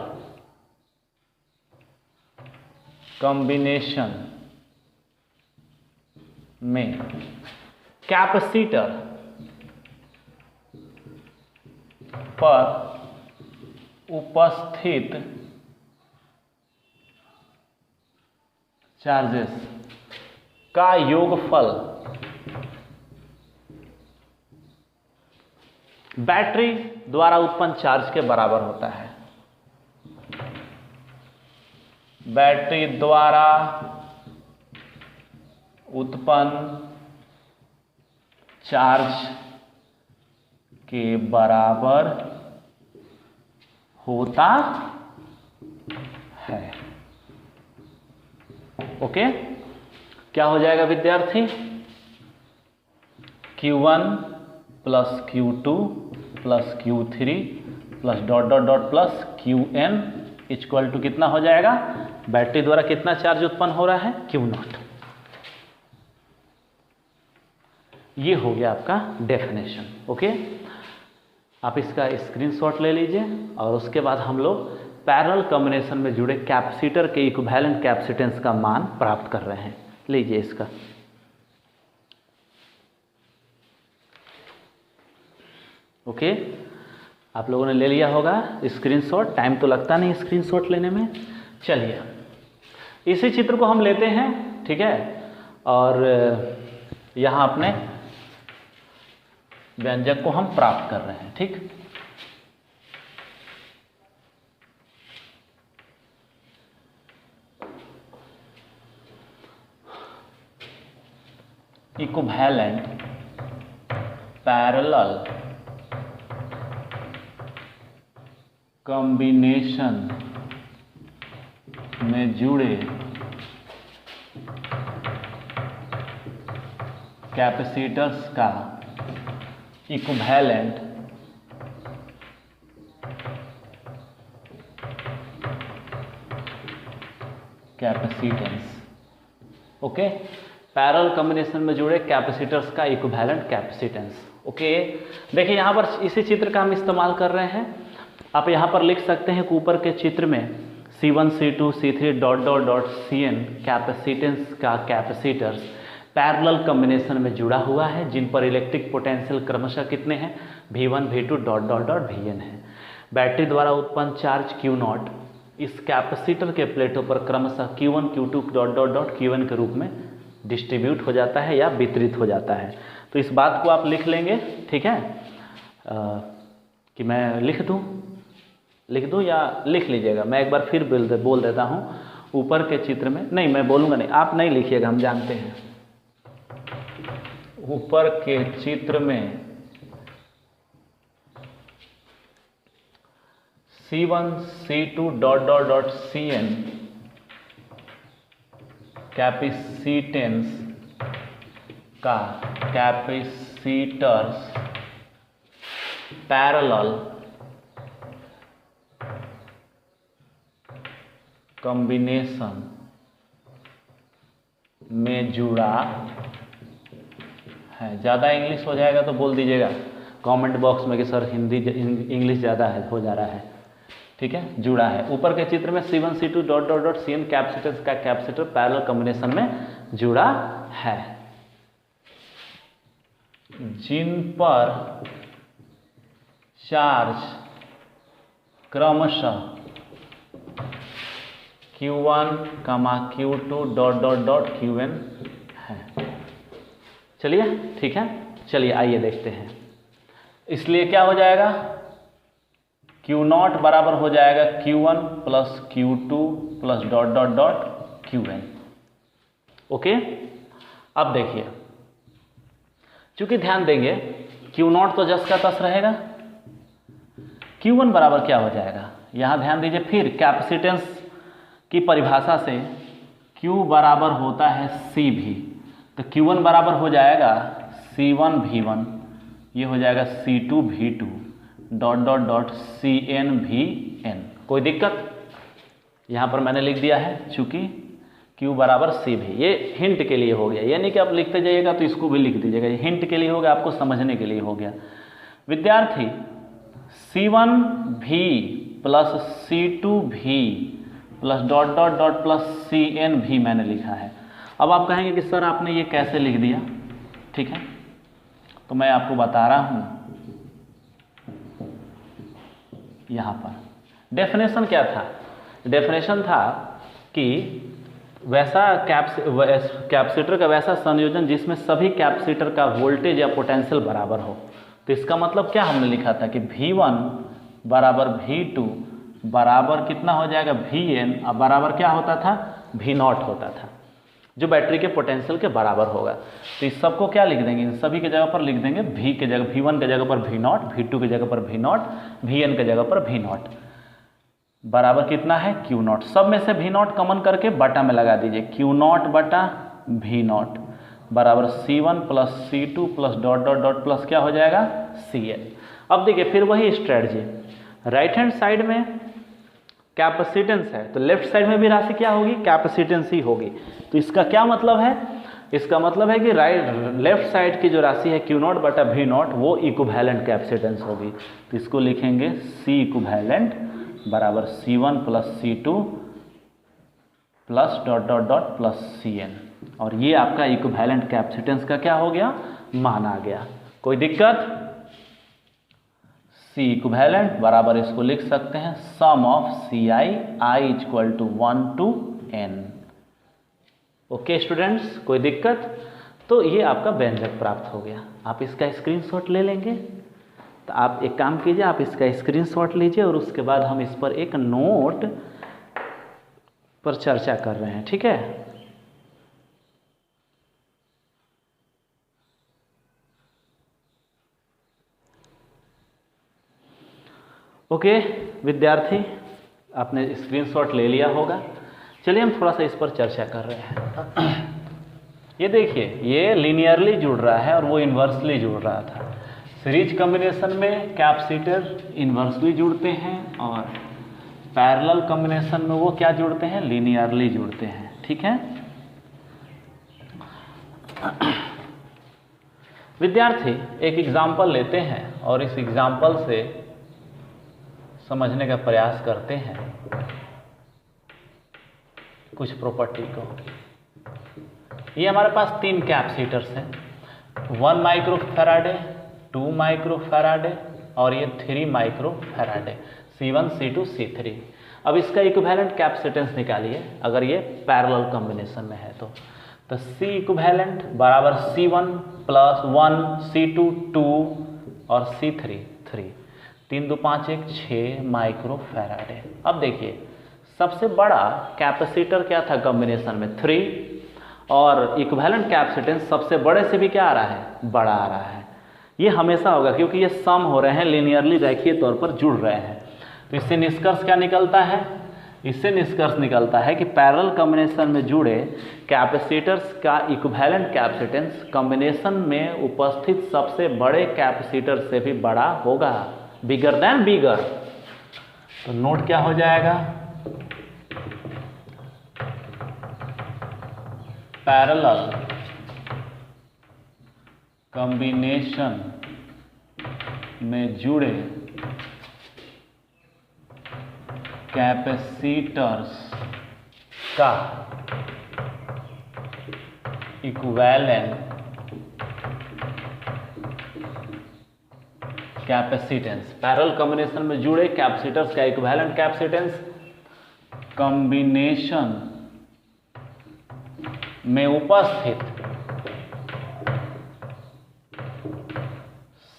Speaker 1: कॉम्बिनेशन में कैपेसिटर पर उपस्थित चार्जेस का योगफल बैटरी द्वारा उत्पन्न चार्ज के बराबर होता है। बैटरी द्वारा उत्पन्न चार्ज के बराबर होता है। ओके, क्या हो जाएगा विद्यार्थी, Q1 plus Q2 plus Q3 plus dot dot dot plus Qn equal to कितना हो जाएगा, बैटरी द्वारा कितना चार्ज उत्पन्न हो रहा है, Q0। ये हो गया आपका डेफिनेशन। ओके, आप इसका स्क्रीनशॉट ले लीजिए और उसके बाद हम लोग पैरेलल कॉम्बिनेशन में जुड़े कैपेसिटर के इक्विवेलेंट कैपेसिटेंस का मान प्राप्त कर रहे हैं। लीजिए इसका। ओके, आप लोगों ने ले लिया होगा स्क्रीनशॉट, टाइम तो लगता नहीं स्क्रीनशॉट लेने में। चलिए इसी चित्र को हम लेते हैं, ठीक है, और यहाँ अपने व्यंजक को हम प्राप्त कर रहे हैं। ठीक, इक्विवेलेंट पैरेलल कॉम्बिनेशन में जुड़े कैपेसिटर्स का equivalent capacitance. Okay, parallel combination में जुड़े कैपेसिटर्स का इक्विवेलेंट कैपेसिटेंस। ओके, देखिए यहाँ पर इसी चित्र का हम इस्तेमाल कर रहे हैं। आप यहाँ पर लिख सकते हैं कि ऊपर के चित्र में C1 C2 C3 dot dot dot Cn capacitance का कैपेसिटर्स पैरेलल कॉम्बिनेशन में जुड़ा हुआ है, जिन पर इलेक्ट्रिक पोटेंशियल क्रमशः कितने हैं, V1 V2 dot dot dot Vn है। बैटरी द्वारा उत्पन्न चार्ज Q0 इस कैपेसिटर के प्लेटों पर क्रमशः Q1 Q2 dot dot dot Q1 के रूप में डिस्ट्रीब्यूट हो जाता है या वितरित हो जाता है। तो इस बात को आप लिख लेंगे, ठीक है, कि मैं लिख दूं या लिख लीजिएगा। मैं एक बार फिर बोल देता हूं, ऊपर के चित्र में, नहीं मैं बोलूँगा नहीं, आप नहीं लिखिएगा, हम जानते हैं। ऊपर के चित्र में C1 C2 dot dot dot Cn capacitance का कैपेसिटर्स पैरेलल कॉम्बिनेशन में जुड़ा है। ज़्यादा इंग्लिश हो जाएगा तो बोल दीजिएगा कमेंट बॉक्स में कि सर हिंदी इंग्लिश ज़्यादा है, हो जा रहा है, ठीक है, जुड़ा है। ऊपर के चित्र में C1 C2 dot dot dot Cn capacitors का कैपेसिटर पैरेलल कॉम्बिनेशन में जुड़ा है, जिन पर चार्ज क्रमशः Q1, Q2 dot dot dot Qn है। चलिए ठीक है, चलिए आइए देखते हैं। इसलिए क्या हो जाएगा, Q0 बराबर हो जाएगा Q1 plus Q2 plus dot dot dot Qn। Okay, अब देखिए, चूंकि ध्यान देंगे Q0 तो जस का तस रहेगा, Q1 बराबर क्या हो जाएगा, यहां ध्यान दीजिए, फिर कैपेसिटेंस की परिभाषा से Q बराबर होता है CV, तो Q1 बराबर हो जाएगा C1 V1, ये हो जाएगा C2 V2 dot dot dot Cn Vn। कोई दिक्कत, यहाँ पर मैंने लिख दिया है चूंकि Q बराबर CV। ये हिंट के लिए हो गया, यानी कि आप लिखते जाइएगा तो इसको भी लिख दीजिएगा, ये हिंट के लिए हो गया, आपको समझने के लिए हो गया। विद्यार्थी C1 V plus C2 V plus dot dot dot plus Cn भी मैंने लिखा है। अब आप कहेंगे कि सर आपने ये कैसे लिख दिया, ठीक है, तो मैं आपको बता रहा हूं। यहां पर डेफिनेशन क्या था, डेफिनेशन था कि वैसा कैपेसिटर का वैसा संयोजन जिसमें सभी कैपेसिटर का वोल्टेज या पोटेंशियल बराबर हो। तो इसका मतलब क्या हमने लिखा था कि V1 बराबर V2 बराबर कितना हो जाएगा Vn, अब बराबर क्या होता था, V0 होता था, जो बैटरी के पोटेंशियल के बराबर होगा। तो इस सबको क्या लिख देंगे, इन सभी के जगह पर लिख देंगे V के जगह V1 के जगह पर V0, V2 के जगह पर V0, Vn के जगह पर V0 बराबर कितना है Q0। सब में से V0 कॉमन करके बटा में लगा दीजिए, Q0 बटा V0 बराबर C1 plus C2 plus dot dot dot plus क्या हो जाएगा Cn। अब देखिए फिर वही स्ट्रेटजी, राइट हैंड साइड में कैपेसिटेंस है तो लेफ्ट साइड में भी राशि क्या होगी, कैपेसिटेंस ही होगी। तो इसका क्या मतलब है, इसका मतलब है कि लेफ्ट साइड की जो राशि है Q0 बटा V0 वो इक्विवेलेंट कैपेसिटेंस होगी। तो इसको लिखेंगे C इक्विवेलेंट बराबर C1 plus C2 plus dot dot dot plus Cn, और ये आपका इक्विवेलेंट कैपेसिटेंस का क्या हो गया, मान आ गया। कोई दिक्कत, C इक्विवेलेंट बराबर इसको लिख सकते हैं sum of CI I equal to 1 to N। Okay students, कोई दिक्कत? तो ये आपका व्यंजक प्राप्त हो गया। आप इसका स्क्रीनशॉट ले लेंगे। तो आप एक काम कीजिए, आप इसका स्क्रीनशॉट लीजिए और उसके बाद हम इस पर एक नोट पर चर्चा कर रहे हैं, ठीक है? ओके विद्यार्थी, आपने स्क्रीनशॉट ले लिया होगा। चलिए हम थोड़ा सा इस पर चर्चा कर रहे हैं। ये देखिए, ये लीनियरली जुड़ रहा है और वो इन्वर्सली जुड़ रहा था। सीरीज कॉम्बिनेशन में कैपेसिटर इन्वर्सली जुड़ते हैं और पैरेलल कॉम्बिनेशन में वो क्या जुड़ते हैं, लीनियरली जुड़ते हैं, ठीक है विद्यार्थी? एक एग्जाम्पल लेते हैं और इस एग्जाम्पल से समझने का प्रयास करते हैं कुछ प्रॉपर्टी को। ये हमारे पास 3 कैपेसिटर्स हैं, 1 माइक्रोफैराडे, 2 माइक्रोफैराडे और ये 3 माइक्रोफैराडे, C1 C2 C3। अब इसका इक्विवेलेंट कैपेसिटेंस निकालिए अगर ये पैरेलल कॉम्बिनेशन में है तो C इक्विवेलेंट बराबर C1 प्लस 1 C2 2 और C3 3, 3 2 5 1 6 माइक्रोफैराडे। अब देखिए, सबसे बड़ा कैपेसिटर क्या था कॉम्बिनेशन में, 3, और इक्विवेलेंट कैपेसिटेंस सबसे बड़े से भी क्या आ रहा है, बड़ा आ रहा है। ये हमेशा होगा क्योंकि ये सम हो रहे हैं, लीनियरली रेखीय तौर पर जुड़ रहे हैं। तो इससे निष्कर्ष क्या निकलता है? इससे निष्कर्ष निकलता है कि पैरेलल कॉम्बिनेशन में जुड़े कैपेसिटर्स का इक्विवेलेंट कैपेसिटेंस कॉम्बिनेशन में उपस्थित सबसे बड़े कैपेसिटर से भी बड़ा होगा, बिगर देन बिगर। तो नोट क्या हो जाएगा, पैरेलल कॉम्बिनेशन में जुड़े कैपेसिटर्स का इक्विवेलेंट कैपेसिटेंस, पैरेलल कॉम्बिनेशन में जुड़े कैपेसिटर्स का इक्विवेलेंट कैपेसिटेंस कॉम्बिनेशन में उपस्थित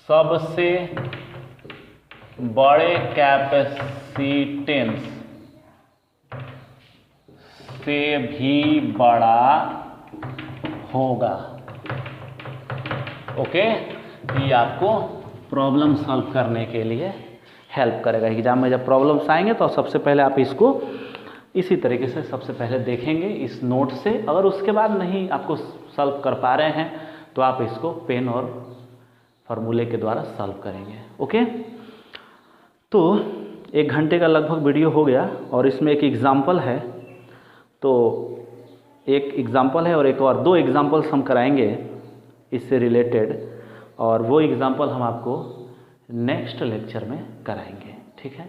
Speaker 1: सबसे बड़े कैपेसिटेंस से भी बड़ा होगा। ओके, ये आपको प्रॉब्लम सॉल्व करने के लिए हेल्प करेगा। एग्जाम में जब प्रॉब्लम्स आएंगे तो सबसे पहले आप इसको इसी तरीके से सबसे पहले देखेंगे इस नोट से। अगर उसके बाद नहीं आपको सॉल्व कर पा रहे हैं तो आप इसको पेन और फार्मूले के द्वारा सॉल्व करेंगे। ओके, तो 1 घंटे का लगभग वीडियो हो गया और इसमें एक एग्जाम्पल है। तो एक एग्जाम्पल है और एक और 2 एग्जाम्पल्स हम कराएंगे इससे रिलेटेड, और वो एग्जाम्पल हम आपको नेक्स्ट लेक्चर में कराएंगे, ठीक है?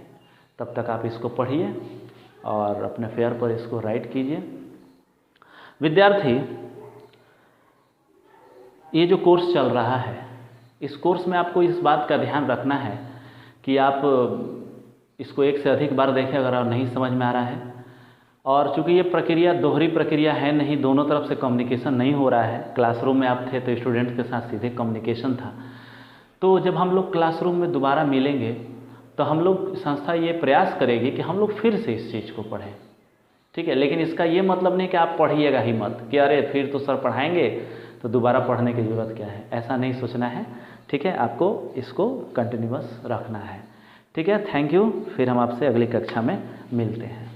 Speaker 1: तब तक आप इसको पढ़िए और अपने फेयर पर इसको राइट कीजिए। विद्यार्थी, ये जो कोर्स चल रहा है, इस कोर्स में आपको इस बात का ध्यान रखना है कि आप इसको 1 से अधिक बार देखें अगर आप नहीं समझ में आ रहा है। और चूंकि ये प्रक्रिया दोहरी प्रक्रिया है नहीं, दोनों तरफ से कम्युनिकेशन नहीं हो रहा है। क्लासरूम में आप थे तो स्टूडेंट्स के साथ सीधे कम्युनिकेशन था। तो जब हम लोग क्लासरूम में दोबारा मिलेंगे तो हम लोग संस्था ये प्रयास करेगी कि हम लोग फिर से इस चीज़ को पढ़ें, ठीक है? लेकिन इसका ये मतलब नहीं कि आप पढ़िएगा ही मत कि अरे फिर तो सर पढ़ाएंगे तो दोबारा पढ़ने की ज़रूरत क्या है, ऐसा नहीं सोचना है, ठीक है? आपको इसको कंटिन्यूअस रखना है, ठीक है? Thank you. फिर हम आपसे अगली कक्षा में मिलते हैं।